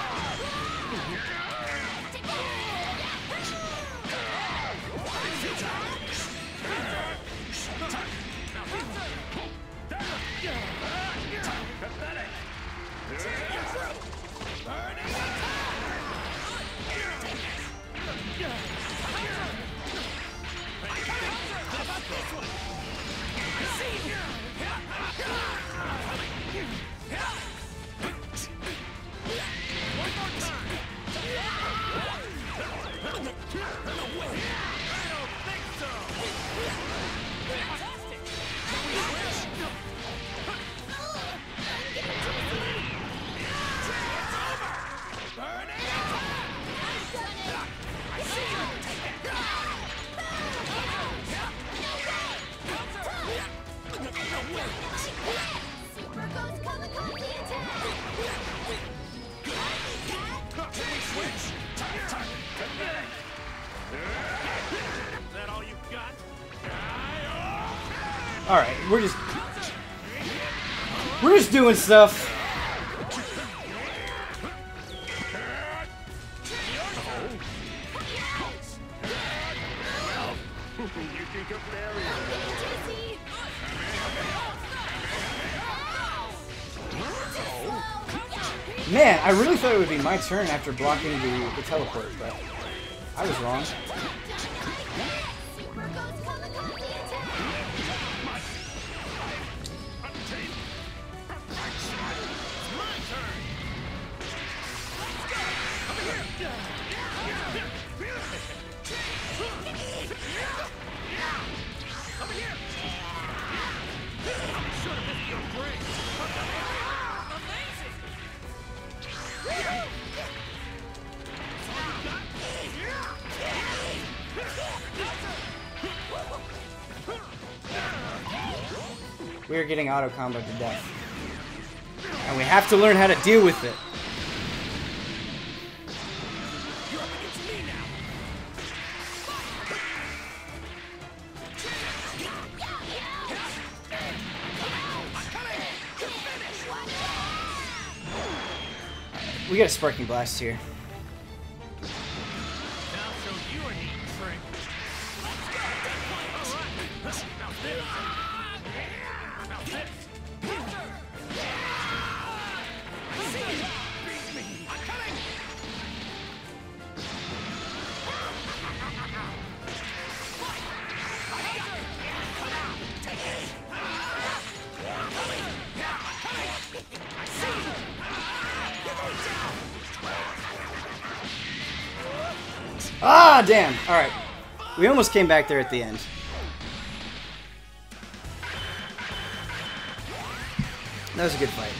S1: All right, we're just doing stuff. Man, I really thought it would be my turn after blocking the teleport, but I was wrong. We are getting auto combo to death. And we have to learn how to deal with it. We got a Sparking Blast here. Ah, damn. Alright. We almost came back there at the end. That was a good fight.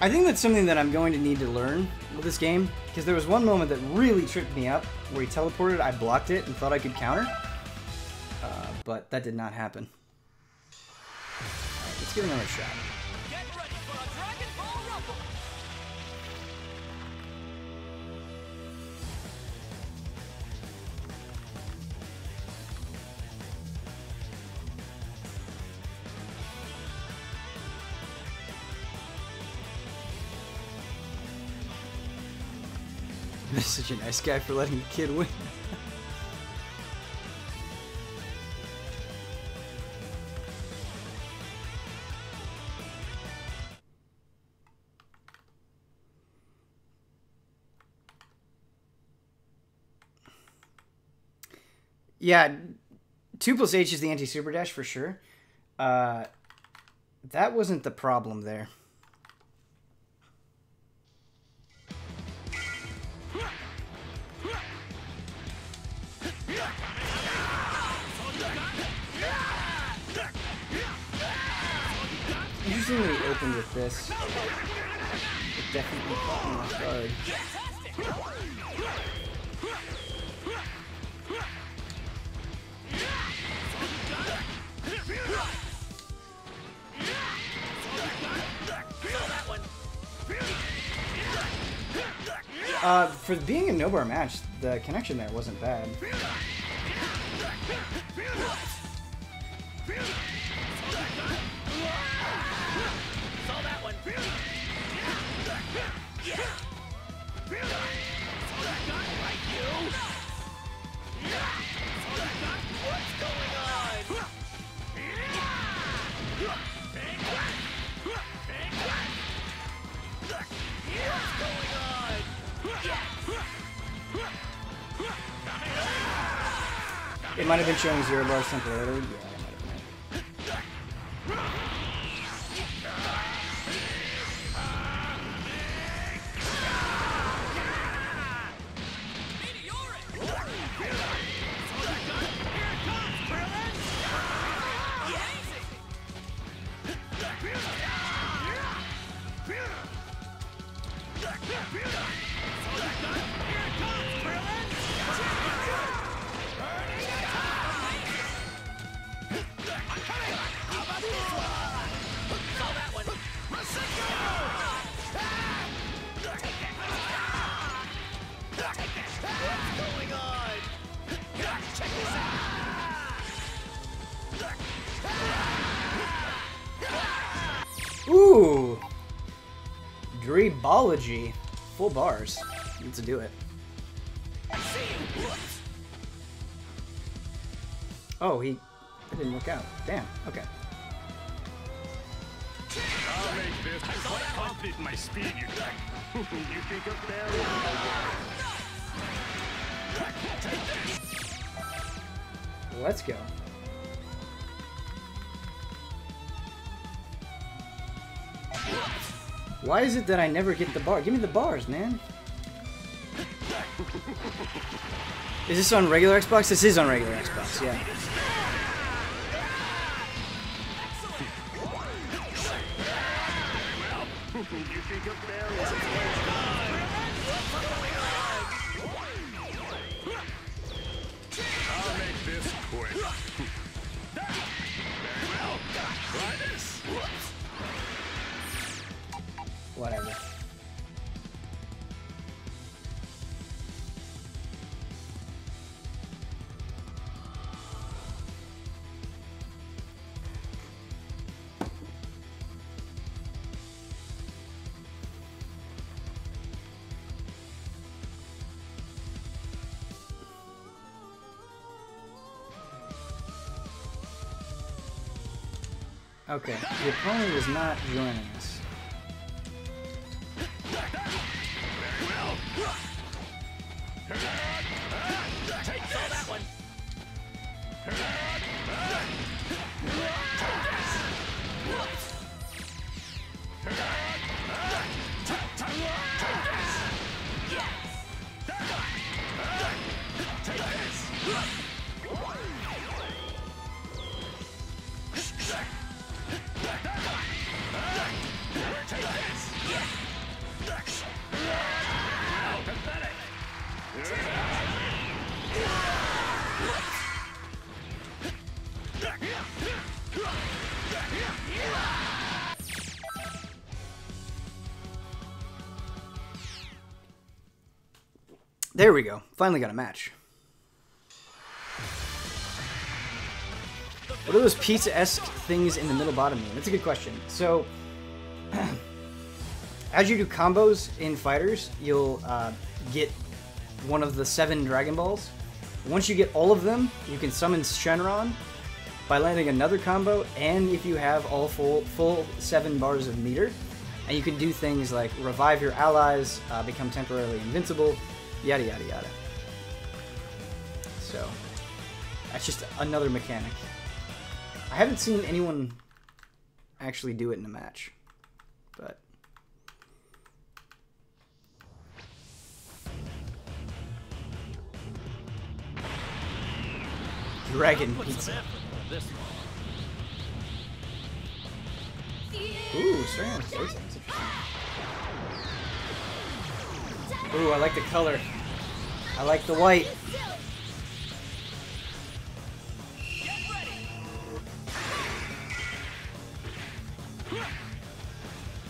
S1: I think that's something that I'm going to need to learn with this game, because there was one moment that really tripped me up where he teleported, I blocked it and thought I could counter, but that did not happen. Alright, let's give it another shot.
S2: Get ready for a Dragon Ball Rumble.
S1: This is such a nice guy for letting the kid win. Yeah, 2+H is the anti-super dash for sure. That wasn't the problem there. seeing that he opened with this. It definitely caught me off guard. For being a no-bar match, the connection there wasn't bad. It might have been showing 0 bars temporarily. Yeah, it might have Ooh! Dreebology. Full bars. Need to do it. Oh, it didn't work out. Damn. Okay.
S2: I'll make this. I'm quite confident in my speed, you think. You think of barrel?
S1: Let's go. Why is it that I never get the bar? Give me the bars, man. Is this on regular Xbox? This is on regular Xbox, yeah.
S2: You think of barrel? I'll make this quick. Very well. Try this.
S1: Whatever. Okay, the opponent is not joining us. There we go. Finally got a match. What are those pizza-esque things in the middle bottom mean? That's a good question. So, as you do combos in fighters, you'll get one of the 7 Dragon Balls. Once you get all of them, you can summon Shenron by landing another combo, and if you have all full 7 bars of meter, and you can do things like revive your allies, become temporarily invincible, yada yada yada. So, that's just another mechanic. I haven't seen anyone actually do it in a match, but... Dragon Pizza.
S3: The
S1: Ooh, starting on Titan. That's interesting. Ooh, I like the color. I like the white.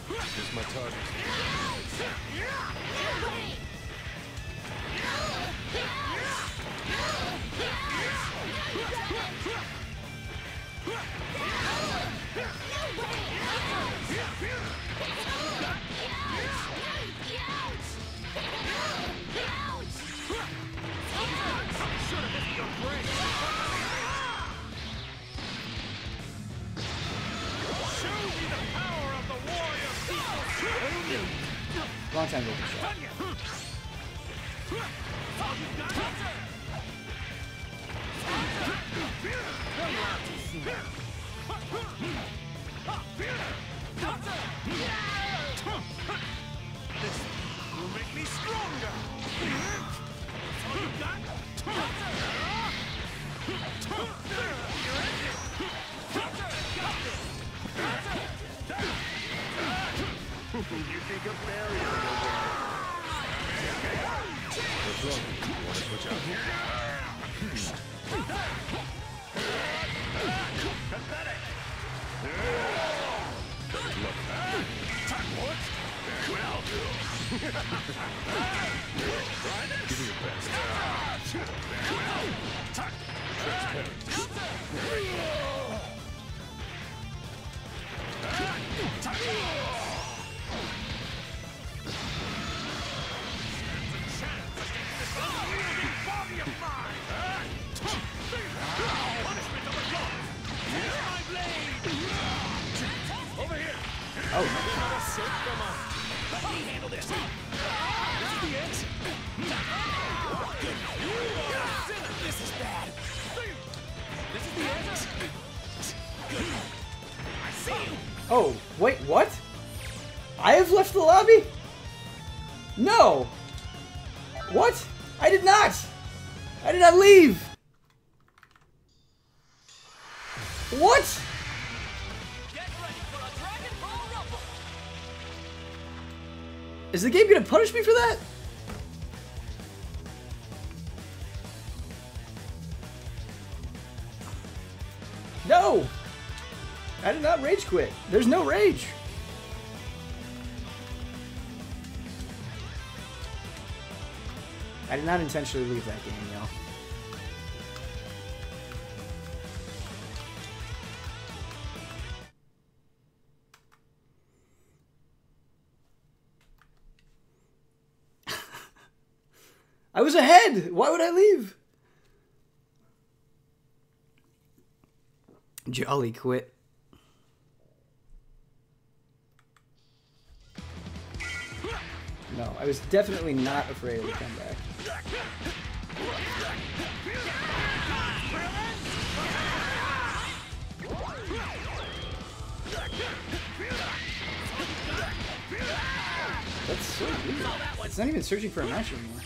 S2: Here's my target.
S1: Long time ago.
S2: This will make me stronger. All you got? You think a barrier will work? What's wrong? You want to switch out here? Pathetic! Look. What? Very well. Try this. Give me your best. Very well. Transparent. Over here.
S1: Oh.
S2: Let me handle this. This is the edge. This is bad. This is the edge. I see you.
S1: Oh, wait, what? I have left the lobby? No! What? I did not! I did not leave! What?
S2: Get ready for a Dragon Ball Rumble.
S1: Is the game gonna punish me for that? No! I did not rage quit. There's no rage. I did not intentionally leave that game, y'all. I was ahead! Why would I leave? Jolly quit. No, I was definitely not afraid of the comeback. That's so weird. It's not even searching for a match anymore.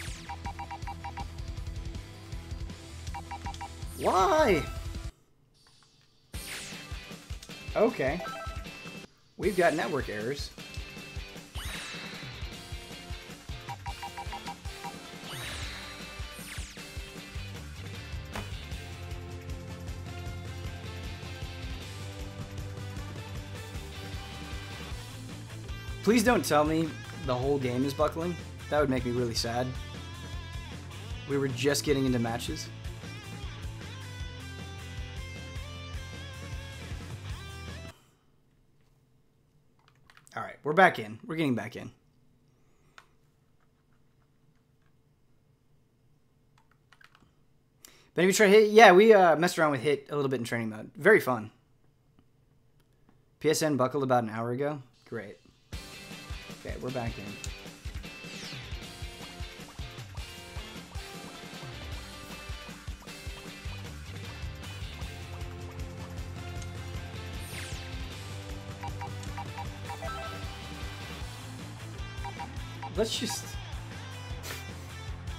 S1: Why? Okay. We've got network errors. Please don't tell me the whole game is buckling. That would make me really sad. We were just getting into matches. Alright, we're back in. We're getting back in. But if you try Hit, yeah, we messed around with Hit a little bit in training mode. Very fun. PSN buckled about an hour ago. Great. Okay, we're back in.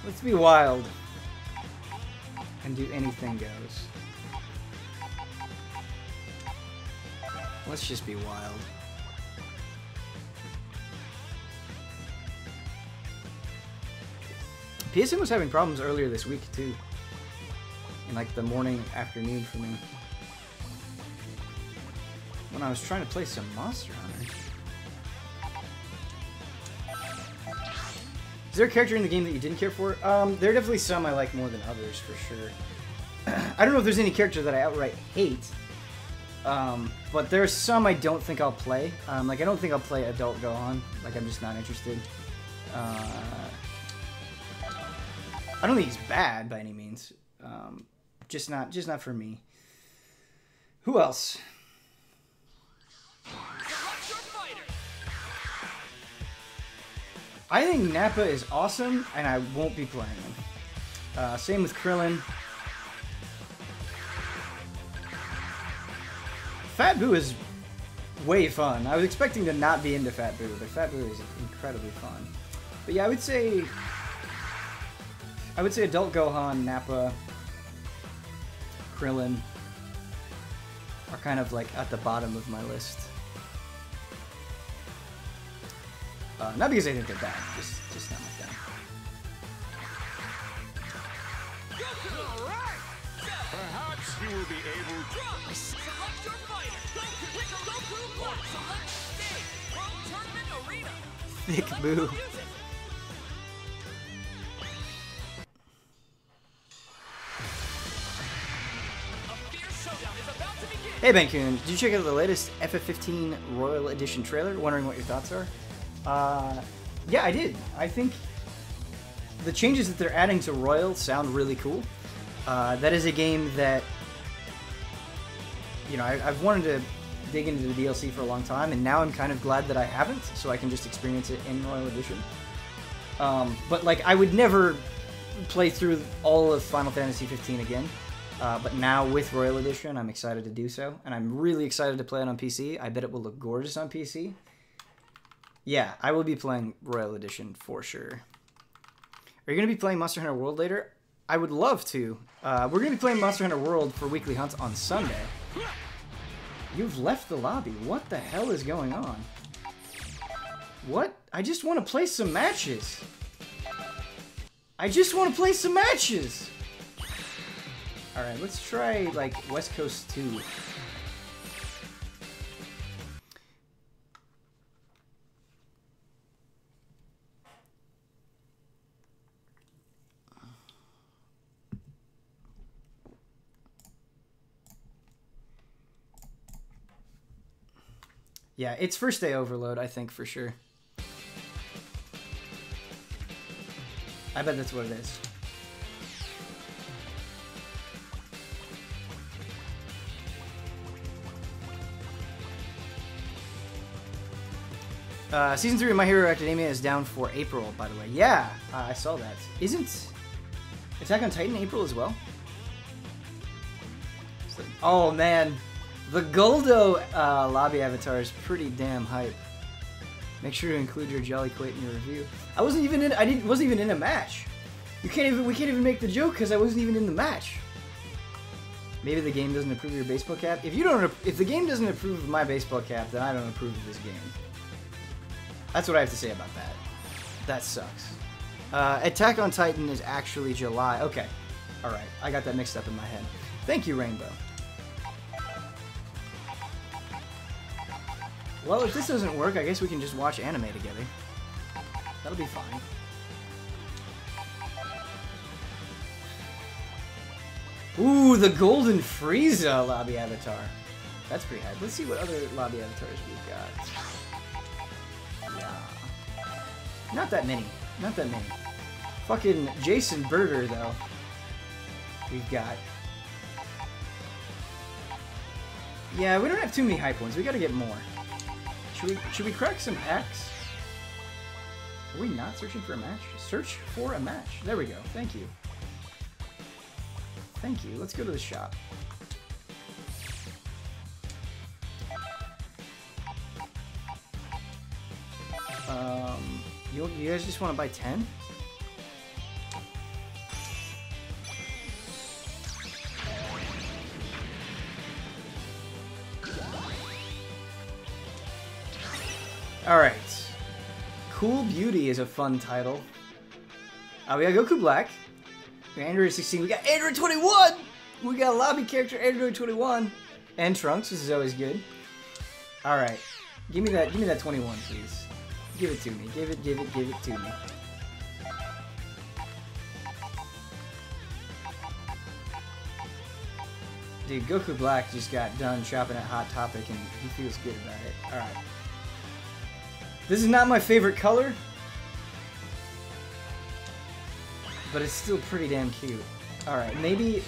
S1: Let's be wild and do anything goes. Let's just be wild. PSN was having problems earlier this week too. In like the morning, afternoon for me. When I was trying to play some Monster Hunter. Is there a character in the game that you didn't care for? There are definitely some I like more than others, for sure. I don't know if there's any character that I outright hate. But there's some I don't think I'll play. Like, I don't think I'll play Adult Gohan. Like, I'm just not interested. I don't think he's bad by any means. Just not for me. Who else? I think Nappa is awesome, and I won't be playing him. Same with Krillin. Fat Boo is way fun. I was expecting to not be into Fat Boo, but Fat Boo is incredibly fun. But yeah, I would say Adult Gohan, Nappa, Krillin are kind of like at the bottom of my list. Not because I think they're bad, just not my thing.
S2: Perhaps you will be able to select your fighter. Goku, select stage from Tournament Arena.
S1: Thick Boo. Hey Bankun, did you check out the latest FF15 Royal Edition trailer? Wondering what your thoughts are? Yeah, I did. I think the changes that they're adding to Royal sound really cool. That is a game that, you know, I've wanted to dig into the DLC for a long time, and now I'm kind of glad that I haven't, so I can just experience it in Royal Edition. But, like, I would never play through all of Final Fantasy 15 again. But now with Royal Edition, I'm excited to do so, and I'm really excited to play it on PC. I bet it will look gorgeous on PC. Yeah, I will be playing Royal Edition for sure. Are you going to be playing Monster Hunter World later? I would love to. We're going to be playing Monster Hunter World for weekly hunts on Sunday. You've left the lobby. What the hell is going on? What? I just want to play some matches. I just want to play some matches. Alright, let's try, like, West Coast 2. Yeah, it's first day overload, I think, for sure. I bet that's what it is. Season 3 of My Hero Academia is down for April, by the way. Yeah, I saw that. Isn't Attack on Titan April as well? Oh, man. The Goldo lobby avatar is pretty damn hype. Make sure to include your Jolly Quate in your review. I wasn't even in. Wasn't even in a match. We can't even make the joke because I wasn't even in the match. Maybe the game doesn't approve of your baseball cap. If the game doesn't approve of my baseball cap, then I don't approve of this game. That's what I have to say about that. That sucks. Attack on Titan is actually July. Okay. Alright. I got that mixed up in my head. Thank you, Rainbow. Well, if this doesn't work, I guess we can just watch anime together. That'll be fine. Ooh, the Golden Frieza lobby avatar. That's pretty hype. Let's see what other lobby avatars we've got. Yeah. Not that many. Not that many. Fucking Jason Berger, though. We've got. Yeah, we don't have too many hype ones. We gotta get more. Should we crack some packs? Are we not searching for a match? Search for a match. There we go. Thank you. Thank you. Let's go to the shop. You guys just want to buy 10? Alright. Cool Beauty is a fun title. We got Goku Black. We got Android 16. We got Android 21! We got a lobby character, Android 21. And Trunks, this is always good. Alright. Give me that 21, please. Give it to me. Give it to me. Dude, Goku Black just got done shopping at Hot Topic and he feels good about it. Alright. This is not my favorite color, but it's still pretty damn cute. Alright, maybe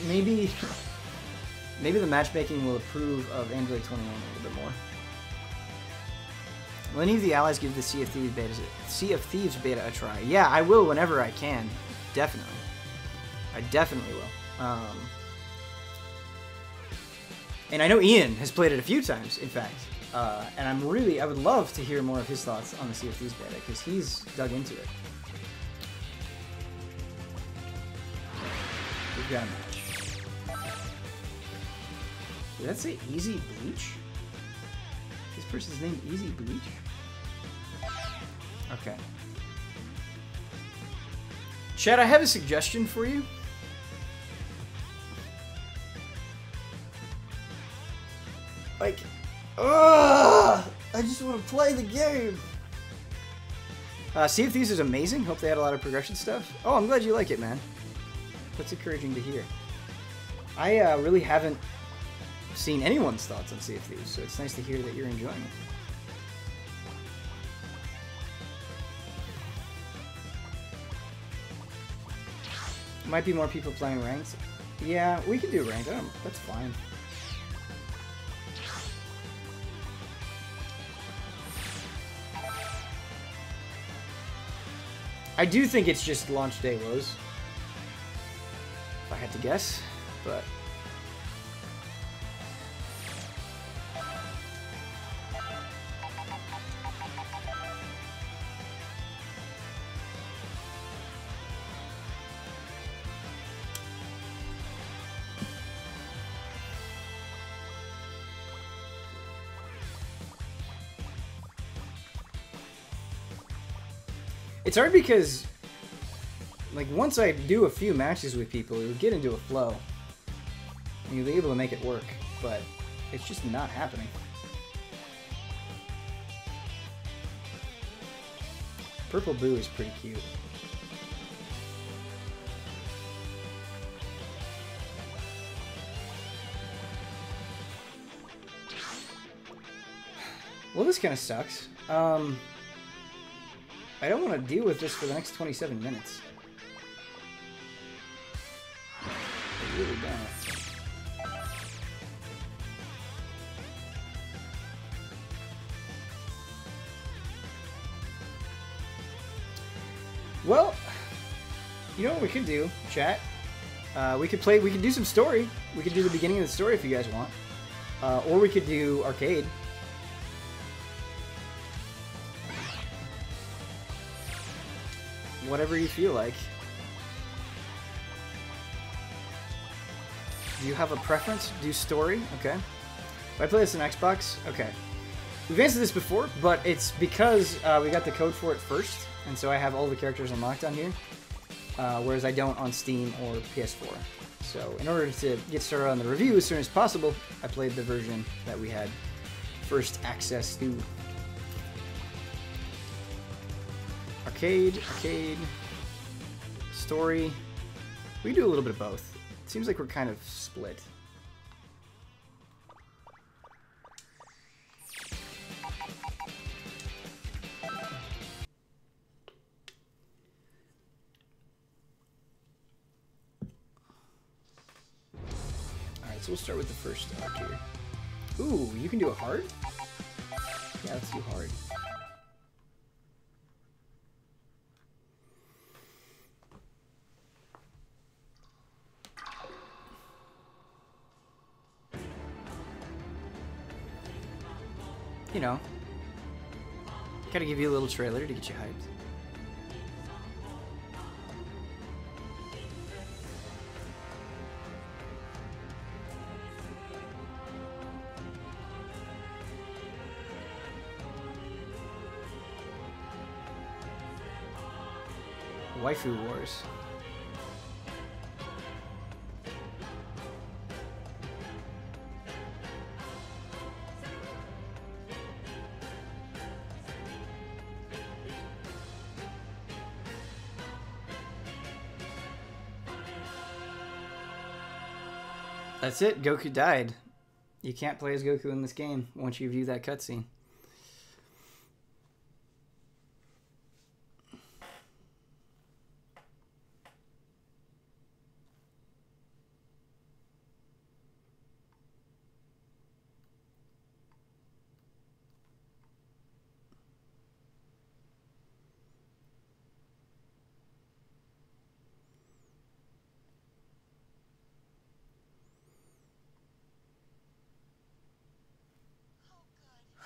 S1: the matchmaking will approve of Android 21 a little bit more. Will any of the allies give the Sea of Thieves beta a try? Yeah, I will whenever I can. Definitely. I definitely will. And I know Ian has played it a few times, in fact. And I would love to hear more of his thoughts on the Sea of Thieves beta, because he's dug into it. We've got a match. Did that say Easy Bleach? This person's name Easy Bleach? Okay. Chad, I have a suggestion for you. Like, I just want to play the game. Sea of Thieves is amazing. Hope they had a lot of progression stuff. Oh, I'm glad you like it, man. That's encouraging to hear. I really haven't seen anyone's thoughts on Sea of Thieves, so it's nice to hear that you're enjoying it. Might be more people playing ranked. Yeah, we can do ranked. That's fine. I do think it's just launch day lows, if I had to guess, but... It's hard because, like, once I do a few matches with people, it would get into a flow. And you'll be able to make it work, but it's just not happening. Purple Boo is pretty cute. Well, this kind of sucks. I don't want to deal with this for the next 27 minutes. I really don't. Well, you know what we could do, chat? We could do some story. We could do the beginning of the story if you guys want. Or we could do arcade. Whatever you feel like. Do you have a preference? Do story? Okay. If I play this on Xbox? Okay. We've answered this before, but it's because we got the code for it first, and so I have all the characters unlocked on here, whereas I don't on Steam or PS4. So in order to get started on the review as soon as possible, I played the version that we had first access to. Arcade, story. We do a little bit of both. It seems like we're kind of split. Alright, so we'll start with the first arc here. Ooh, you can do a hard? Yeah, let's do hard. You know, gotta give you a little trailer to get you hyped. Waifu Wars. That's it. Goku died. You can't play as Goku in this game once you view that cutscene.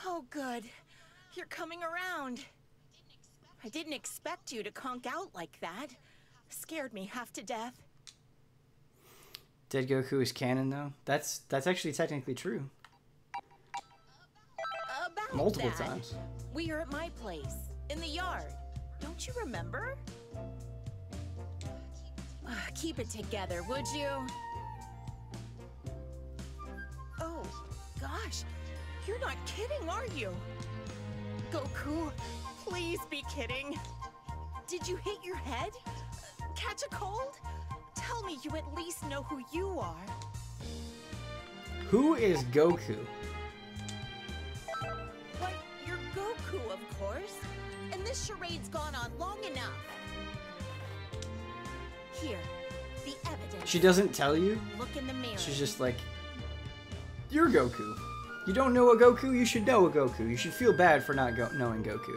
S3: Oh, good. You're coming around. I didn't expect you to conk out like that. Scared me half to death.
S1: Dead Goku is canon, though. That's actually technically true.
S3: About
S1: Multiple
S3: that,
S1: times.
S3: we are at my place, in the yard. Don't you remember? Keep it together, would you? Oh, gosh. You're not kidding, are you? Goku, please be kidding. Did you hit your head? Catch a cold? Tell me you at least know who you are.
S1: Who is Goku?
S3: Why, you're Goku, of course. And this charade's gone on long enough. Here, the evidence.
S1: She doesn't tell you?
S3: Look in the mirror.
S1: She's just like, you're Goku. You don't know a Goku? You should know a Goku. You should feel bad for not knowing Goku.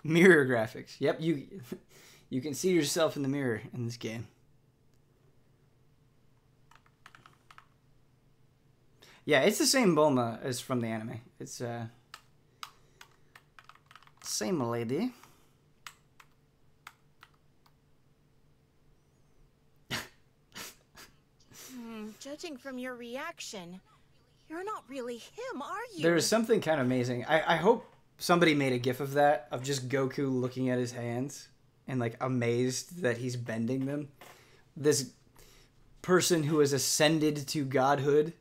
S1: Mirror graphics. Yep, you can see yourself in the mirror in this game. Yeah, it's the same Bulma as from the anime. It's same lady.
S3: Judging from your reaction, you're not really him, are you?
S1: There's something kind of amazing. I hope somebody made a gif of that, of just Goku looking at his hands and like amazed that he's bending them. This person who has ascended to godhood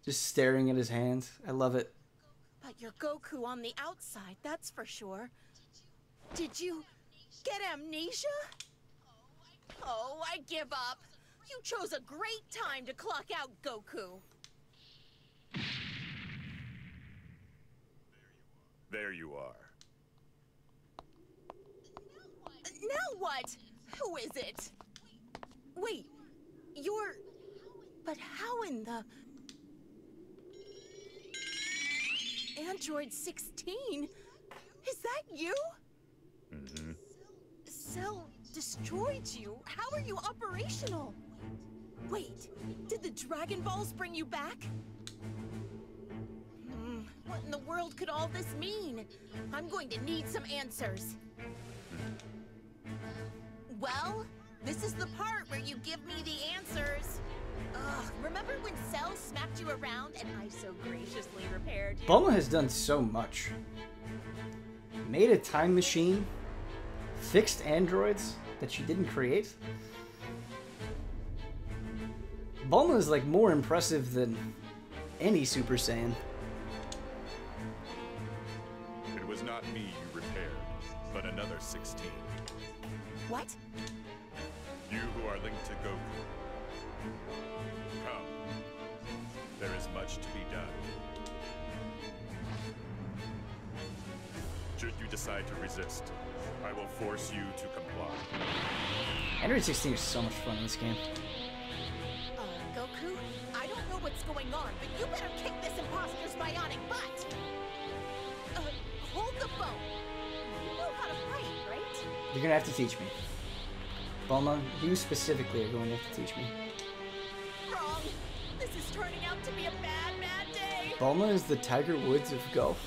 S1: just staring at his hands. I love it.
S3: But you're Goku on the outside, that's for sure. Did you get amnesia? Oh, I give up. You chose a great time to clock out, Goku.
S2: There you are.
S3: Now what? Who is it? Wait, you're... But how in the... Android 16? Is that you?
S2: Mm-hmm.
S3: Cell destroyed you. How are you operational? Wait, did the Dragon Balls bring you back? What in the world could all this mean? I'm going to need some answers. Well, this is the part where you give me the answers. Ugh, remember when Cell smacked you around and I so graciously repaired you?
S1: Bulma has done so much. Made a time machine, fixed androids that she didn't create. Bulma is like more impressive than any Super Saiyan.
S2: It was not me you repaired, but another 16.
S3: What?
S2: You who are linked to Goku. Come. There is much to be done. Should you decide to resist, I will force you to comply.
S1: Android 16 is so much fun in this game.
S3: Goku, I don't know what's going on, but you better kick this imposter's bionic butt! Hold the phone. You know how to fight, right?
S1: You're gonna have to teach me. Bulma, you specifically are going to have to teach me.
S3: Wrong. This is turning out to be a bad, bad day.
S1: Bulma is the Tiger Woods of Golf.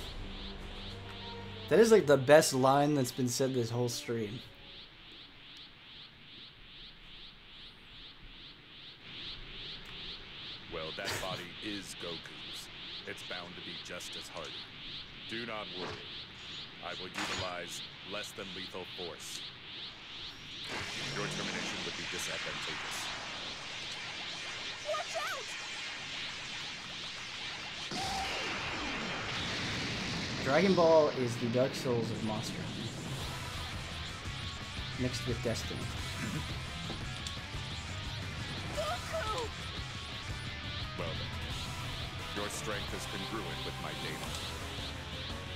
S1: That is like the best line that's been said this whole stream.
S2: Well, that body is Goku's. It's bound to be just as hardy. Do not worry. I will utilize less than lethal force. Your termination would be disadvantageous.
S3: Watch out!
S1: Dragon Ball is the Dark Souls of Monster Hunter. Mixed with Destiny.
S3: Goku!
S2: Well then, your strength is congruent with my data,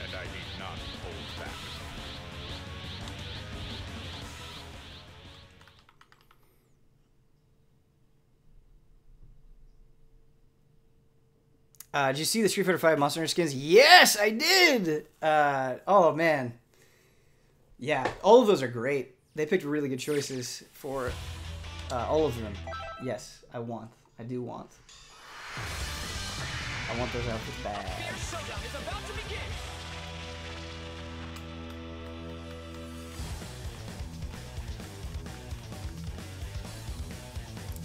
S2: and I need not hold back.
S1: Did you see the Street Fighter V Monster Hunter skins? Yes, I did! Oh, man. Yeah, all of those are great. They picked really good choices for all of them. Yes, I do want. I want those outfits bad.
S2: Showdown is about to begin!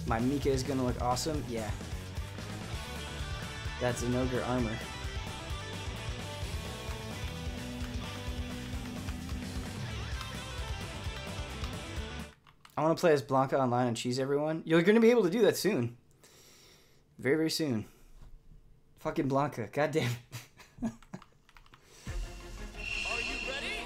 S1: My Mika is gonna look awesome. Yeah. That's an ogre armor. I want to play as Blanca online and cheese everyone. You're going to be able to do that soon. Very, very soon. Fucking Blanca. Goddamn.
S2: Are you ready?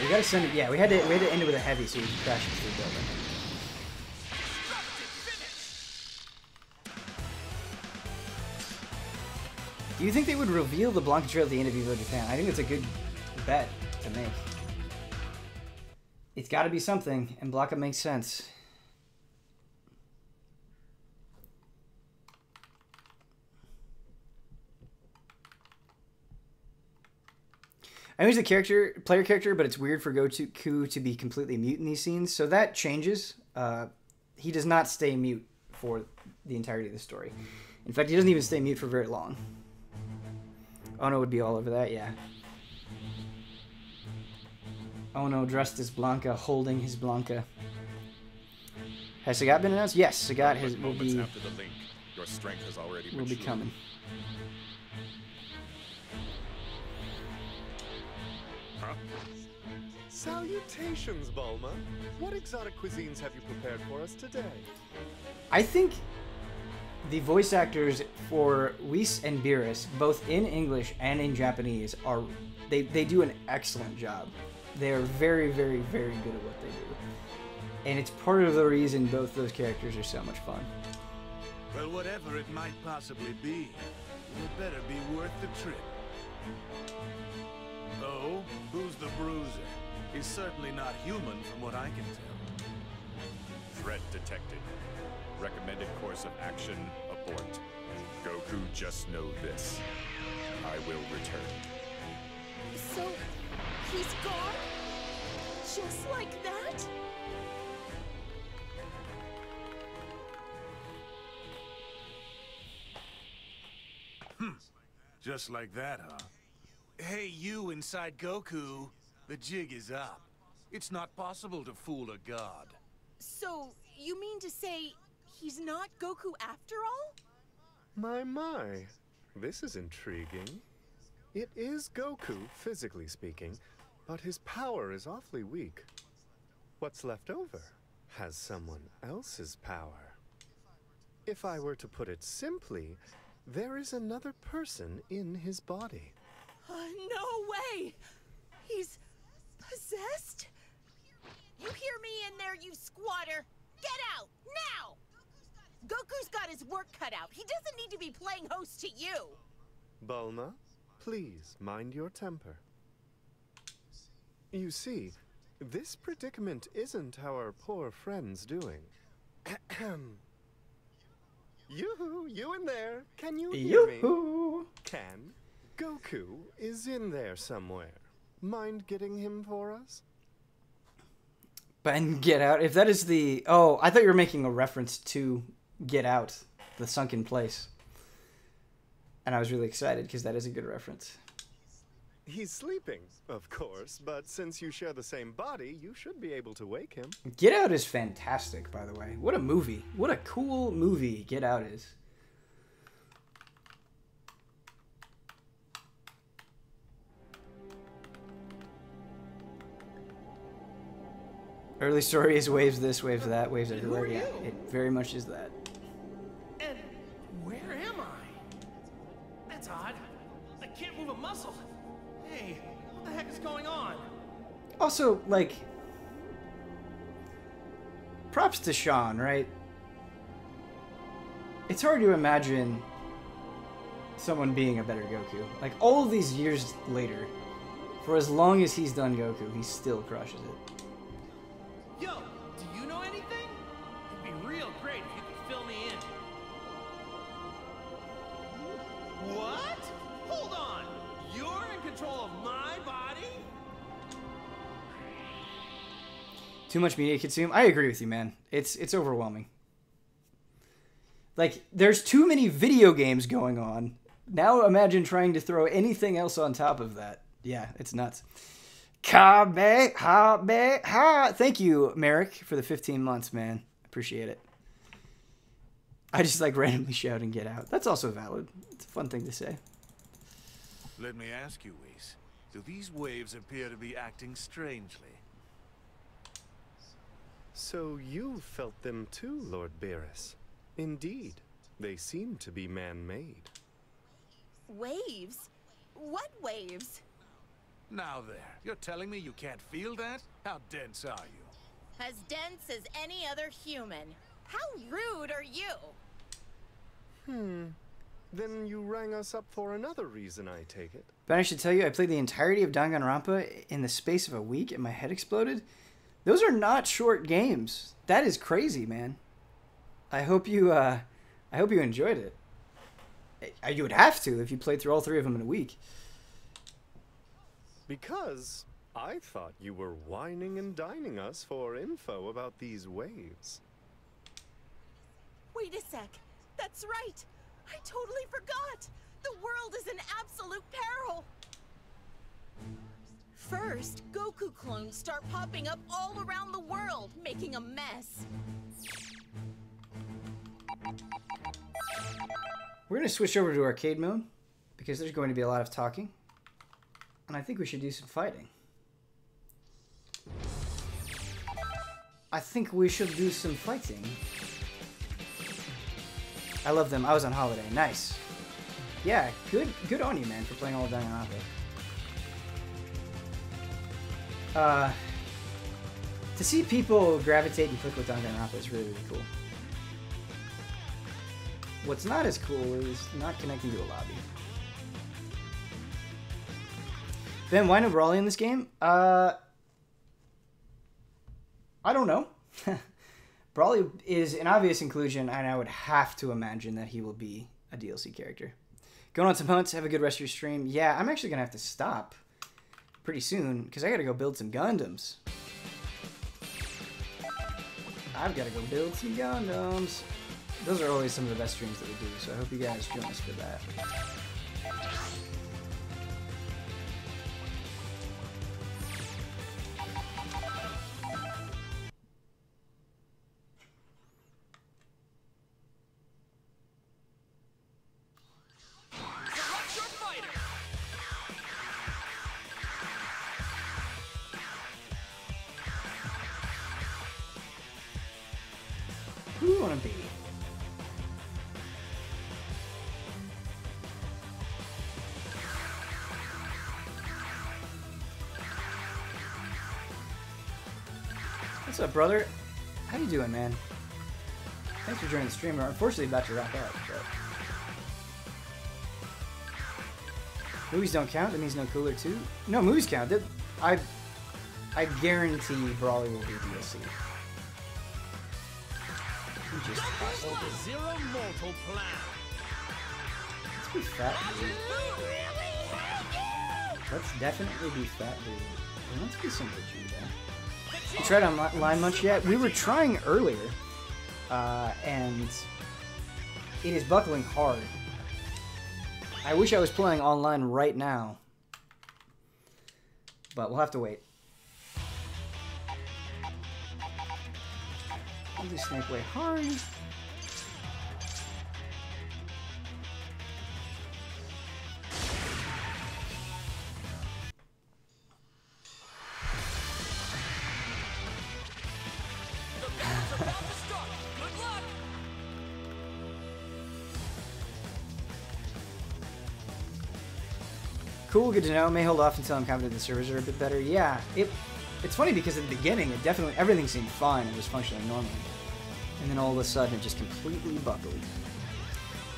S1: We gotta send it. Yeah, we had to end it with a heavy so we could crash into the building. Do you think they would reveal the Blanca trail at the end of Evo Japan? I think it's a good bet to make. It's got to be something, and Blanca makes sense. I know he's a player character, but it's weird for Goku to be completely mute in these scenes, so that changes. He does not stay mute for the entirety of the story. In fact, he doesn't even stay mute for very long. Ono would be all over that, yeah. Ono dressed as Blanca, holding his Blanca. Has Sagat been announced? Yes, Sagat will be.
S2: After the link, your strength has already
S1: will be coming.
S2: Huh?
S4: Salutations, Bulma. What exotic cuisines have you prepared for us today?
S1: I think the voice actors for Whis and Beerus, both in English and in Japanese, they do an excellent job. They are very, very, very good at what they do. And it's part of the reason both those characters are so much fun.
S5: Well, whatever it might possibly be, it better be worth the trip. Oh, who's the bruiser? He's certainly not human from what I can tell.
S2: Threat detected. Recommended course of action, abort. Goku, just know this. I will return.
S3: So, he's gone? Just like that?
S5: Just like that, huh? Hey, you inside Goku, the jig is up. It's not possible to fool a god.
S3: So, you mean to say he's not Goku after all?
S4: My. This is intriguing. It is Goku, physically speaking, but his power is awfully weak. What's left over has someone else's power. If I were to put it simply, there is another person in his body.
S3: No way! He's possessed? You hear me in there, you squatter! Get out, now! Goku's got his work cut out. He doesn't need to be playing host to you.
S4: Bulma, please mind your temper. You see, this predicament isn't our poor friend's doing. Yoo-hoo, you in there. Can you hear me?
S1: Yoo-hoo!
S4: Can. Goku is in there somewhere. Mind getting him for us?
S1: And Get Out. If that is the... Oh, I thought you were making a reference to Get Out, the sunken place. And I was really excited because that is a good reference.
S4: He's sleeping, of course, but since you share the same body, you should be able to wake him.
S1: Get Out is fantastic, by the way. What a movie. What a cool movie Get Out is. Early story is waves this, waves that, waves everywhere. Yeah, it very much is that.
S2: And where am I? That's odd. I can't move a muscle. Hey, what the heck is going on?
S1: Also, like, props to Sean, right? It's hard to imagine someone being a better Goku. Like, all of these years later, for as long as he's done Goku, he still crushes it.
S2: Yo, do you know anything? It'd be real great if you could fill me in. What? Hold on. You're in control of my body?
S1: Too much media consume? I agree with you, man. It's overwhelming. Like, there's too many video games going on. Now imagine trying to throw anything else on top of that. Yeah, it's nuts. Thank you, Merrick, for the 15 months, man. Appreciate it. I just like randomly shout and Get Out. That's also valid. It's a fun thing to say.
S5: Let me ask you, Whis. Do these waves appear to be acting strangely?
S4: So you felt them too, Lord Beerus. Indeed, they seem to be man-made.
S3: Waves? What waves?
S5: Now there, you're telling me you can't feel that? How dense are you?
S3: As dense as any other human. How rude are you?
S4: Then you rang us up for another reason, I take it.
S1: But I should tell you, I played the entirety of Danganronpa in the space of a week and my head exploded. Those are not short games. That is crazy, man. I hope you enjoyed it. You would have to if you played through all 3 of them in a week.
S4: Because I thought you were whining and dining us for info about these waves.
S3: Wait a sec. That's right. I totally forgot. The world is in absolute peril. First, Goku clones start popping up all around the world, making a mess.
S1: We're going to switch over to arcade mode because there's going to be a lot of talking. And I think we should do some fighting. I think we should do some fighting. I love them. I was on holiday. Nice. Yeah, good on you, man, for playing all of Danganronpa. To see people gravitate and click with Danganronpa is really, really cool. What's not as cool is not connecting to a lobby. Ben, why no Brawly in this game? I don't know. Brawly is an obvious inclusion, and I would have to imagine that he will be a DLC character. Going on some hunts, have a good rest of your stream. Yeah, I'm actually going to have to stop pretty soon, because I got to go build some Gundams. I've got to go build some Gundams. Those are always some of the best streams that we do, so I hope you guys join us for that. Who do you want to be? What's up, brother? How you doing, man? Thanks for joining the stream. We're unfortunately about to wrap up, but... Movies don't count? That means no Cooler 2? No, movies count. I guarantee Brawly will be DLC. just past
S2: For the zero mortal plan.
S1: Let's be fat, dude. Let's definitely be fat, dude. And let's be some Vegeta. You tried online much yet? We were trying earlier, and it is buckling hard. I wish I was playing online right now, but we'll have to wait. I'll do Snake Way hard. Cool, good to know. May hold off until I'm confident the servers are a bit better. Yeah, it's funny because at the beginning, it definitely everything seemed fine. It was functioning normally, and then all of a sudden, it just completely buckled.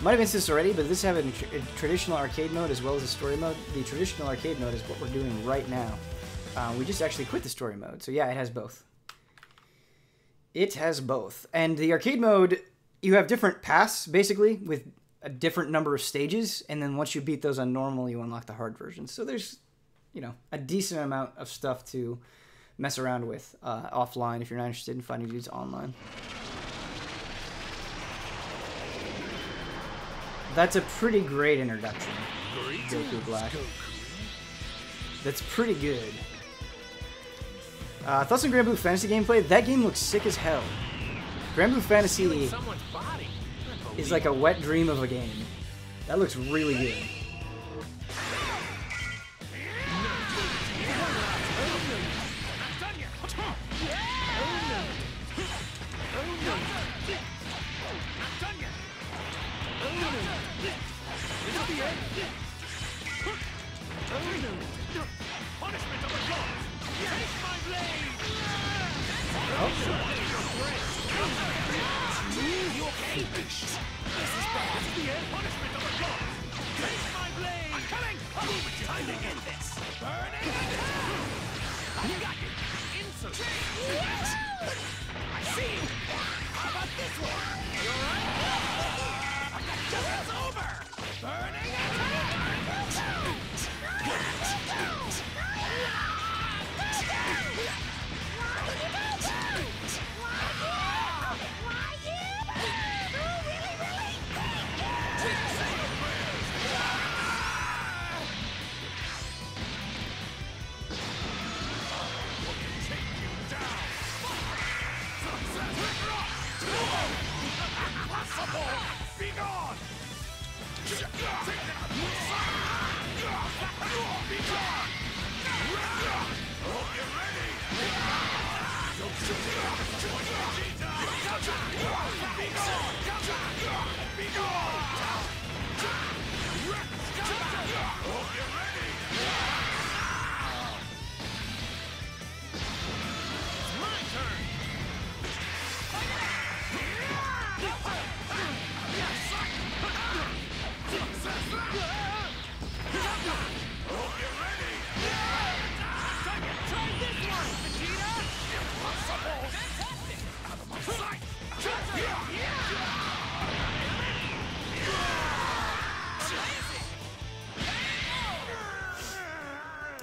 S1: Might have mentioned this already, but this has a traditional arcade mode as well as a story mode. The traditional arcade mode is what we're doing right now. We just actually quit the story mode, so yeah, it has both. It has both, and the arcade mode, you have different paths basically with a different number of stages, and then once you beat those on normal, you unlock the hard version. So there's, you know, a decent amount of stuff to mess around with offline if you're not interested in finding dudes online. That's a pretty great introduction, Goku Black. That's pretty good. Thoughts on Grand Blue Fantasy gameplay? That game looks sick as hell. Grand Blue Fantasy is like a wet dream of a game. That looks really good.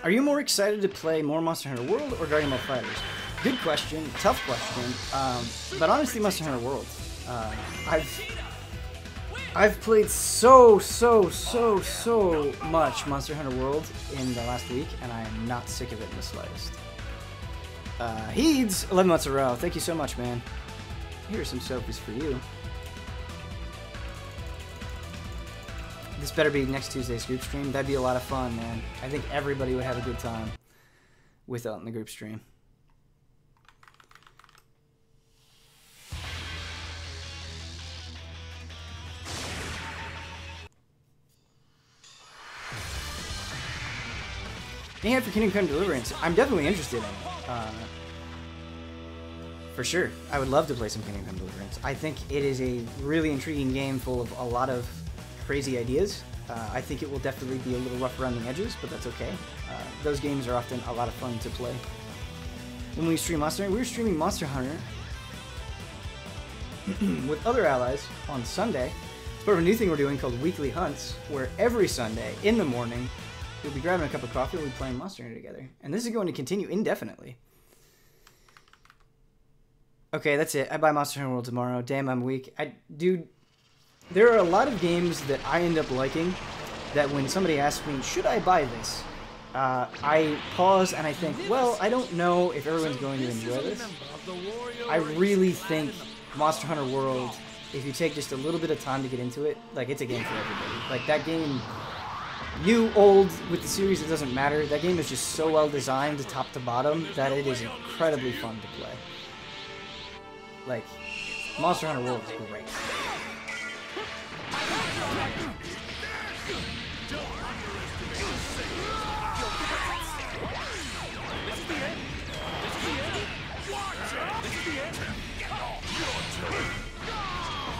S1: Are you more excited to play more Monster Hunter World or Dragon Ball FighterZ? Good question, tough question, but honestly Monster Hunter World. I've played so much Monster Hunter World in the last week, and I am not sick of it in the slightest. Heeds, 11 months in a row. Thank you so much, man. Here's some Sophies for you. This better be next Tuesday's group stream. That'd be a lot of fun, man. I think everybody would have a good time with it in the group stream. Any ad for Kingdom Come Deliverance? I'm definitely interested in it. For sure. I would love to play some Kingdom Come Deliverance. I think it is a really intriguing game full of a lot of crazy ideas. I think it will definitely be a little rough around the edges, but that's okay. Those games are often a lot of fun to play. When we stream Monster Hunter, we were streaming Monster Hunter with other allies on Sunday. It's part of a new thing we're doing called Weekly Hunts, where every Sunday in the morning, we'll be grabbing a cup of coffee and we'll be playing Monster Hunter together. And this is going to continue indefinitely. Okay, that's it. I buy Monster Hunter World tomorrow. Damn, I'm weak. Dude, there are a lot of games that I end up liking that when somebody asks me, should I buy this? I pause and I think, well, I don't know if everyone's going to enjoy this. I really think Monster Hunter World, if you take just a little bit of time to get into it, like, it's a game for everybody. Like, that game, new, old, with the series, it doesn't matter. That game is just so well designed, top to bottom, that it is incredibly fun to play. Like, Monster Hunter World is great.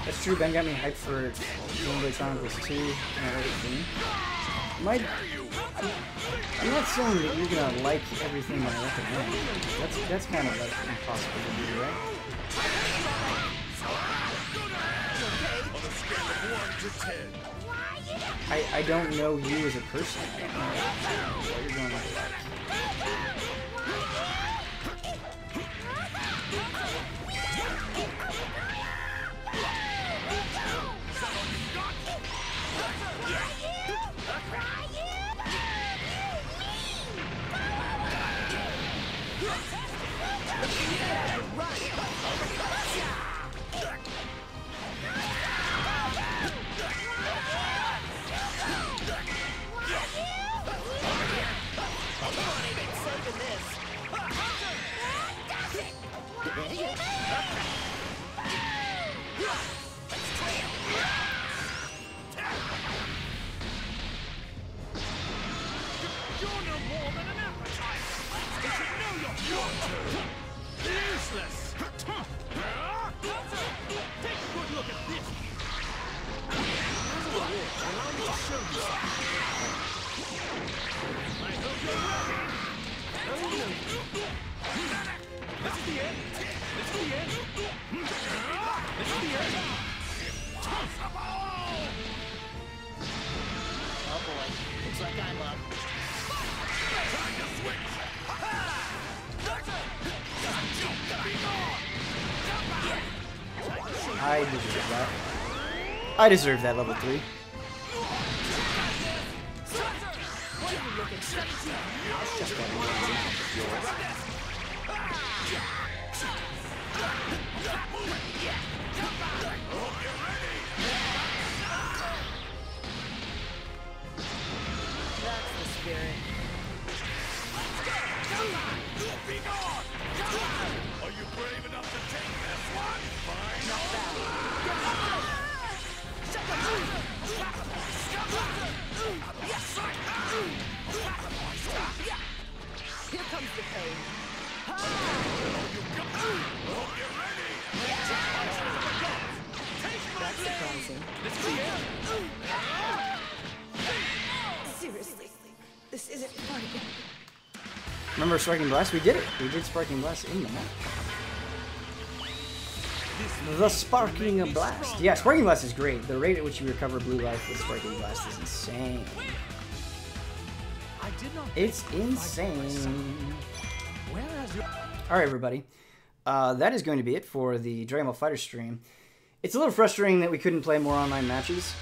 S1: That's true, Ben got me hyped for Gameplay Chronicles 2 and I let it be. I'm not saying that you're gonna like everything that I recommend. That's kind of like impossible to do, right? I don't know you as a person. I don't know what you're going to like. I deserve that. I deserve that level 3.
S3: That's the spirit.
S2: Are you brave enough to take this one? Fine.
S3: Here comes the pain. That's surprising. Seriously, this isn't fun.
S1: Remember Sparking Blast? We did it. We did Sparking Blast in the map. The Sparking Blast. Yeah, Sparking Blast is great. The rate at which you recover blue life with Sparking Blast is insane. It's insane. Alright, everybody. That is going to be it for the Dragon Ball FighterZ stream. It's a little frustrating that we couldn't play more online matches.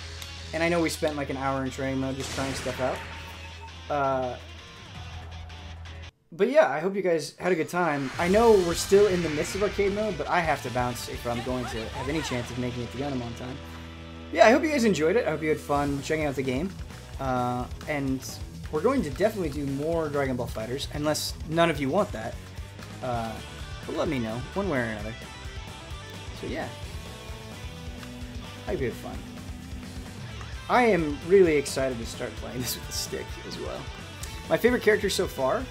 S1: And I know we spent like an hour in training mode just trying stuff out. But yeah, I hope you guys had a good time. I know we're still in the midst of arcade mode, but I have to bounce if I'm going to have any chance of making it to Gundam on time. Yeah, I hope you guys enjoyed it. I hope you had fun checking out the game. And we're going to definitely do more Dragon Ball FighterZ, unless none of you want that. But let me know, one way or another. So yeah. I hope you had fun. I am really excited to start playing this with the stick as well. My favorite character so far?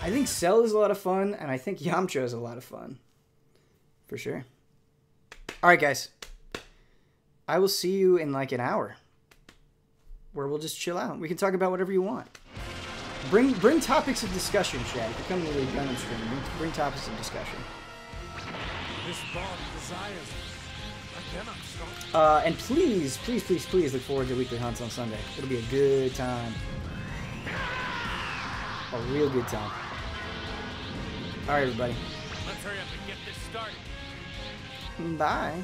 S1: I think Cell is a lot of fun, and I think Yamcha is a lot of fun. For sure. Alright, guys. I will see you in like an hour. Where we'll just chill out. We can talk about whatever you want. Bring topics of discussion, Chad. If you're coming to the Gundam stream, bring topics of discussion.
S5: This bomb desires. I cannot stop.
S1: And please, please, please, please look forward to weekly hunts on Sunday. It'll be a good time. A real good time. All right, everybody.
S2: Let's hurry up and get this started.
S1: Bye.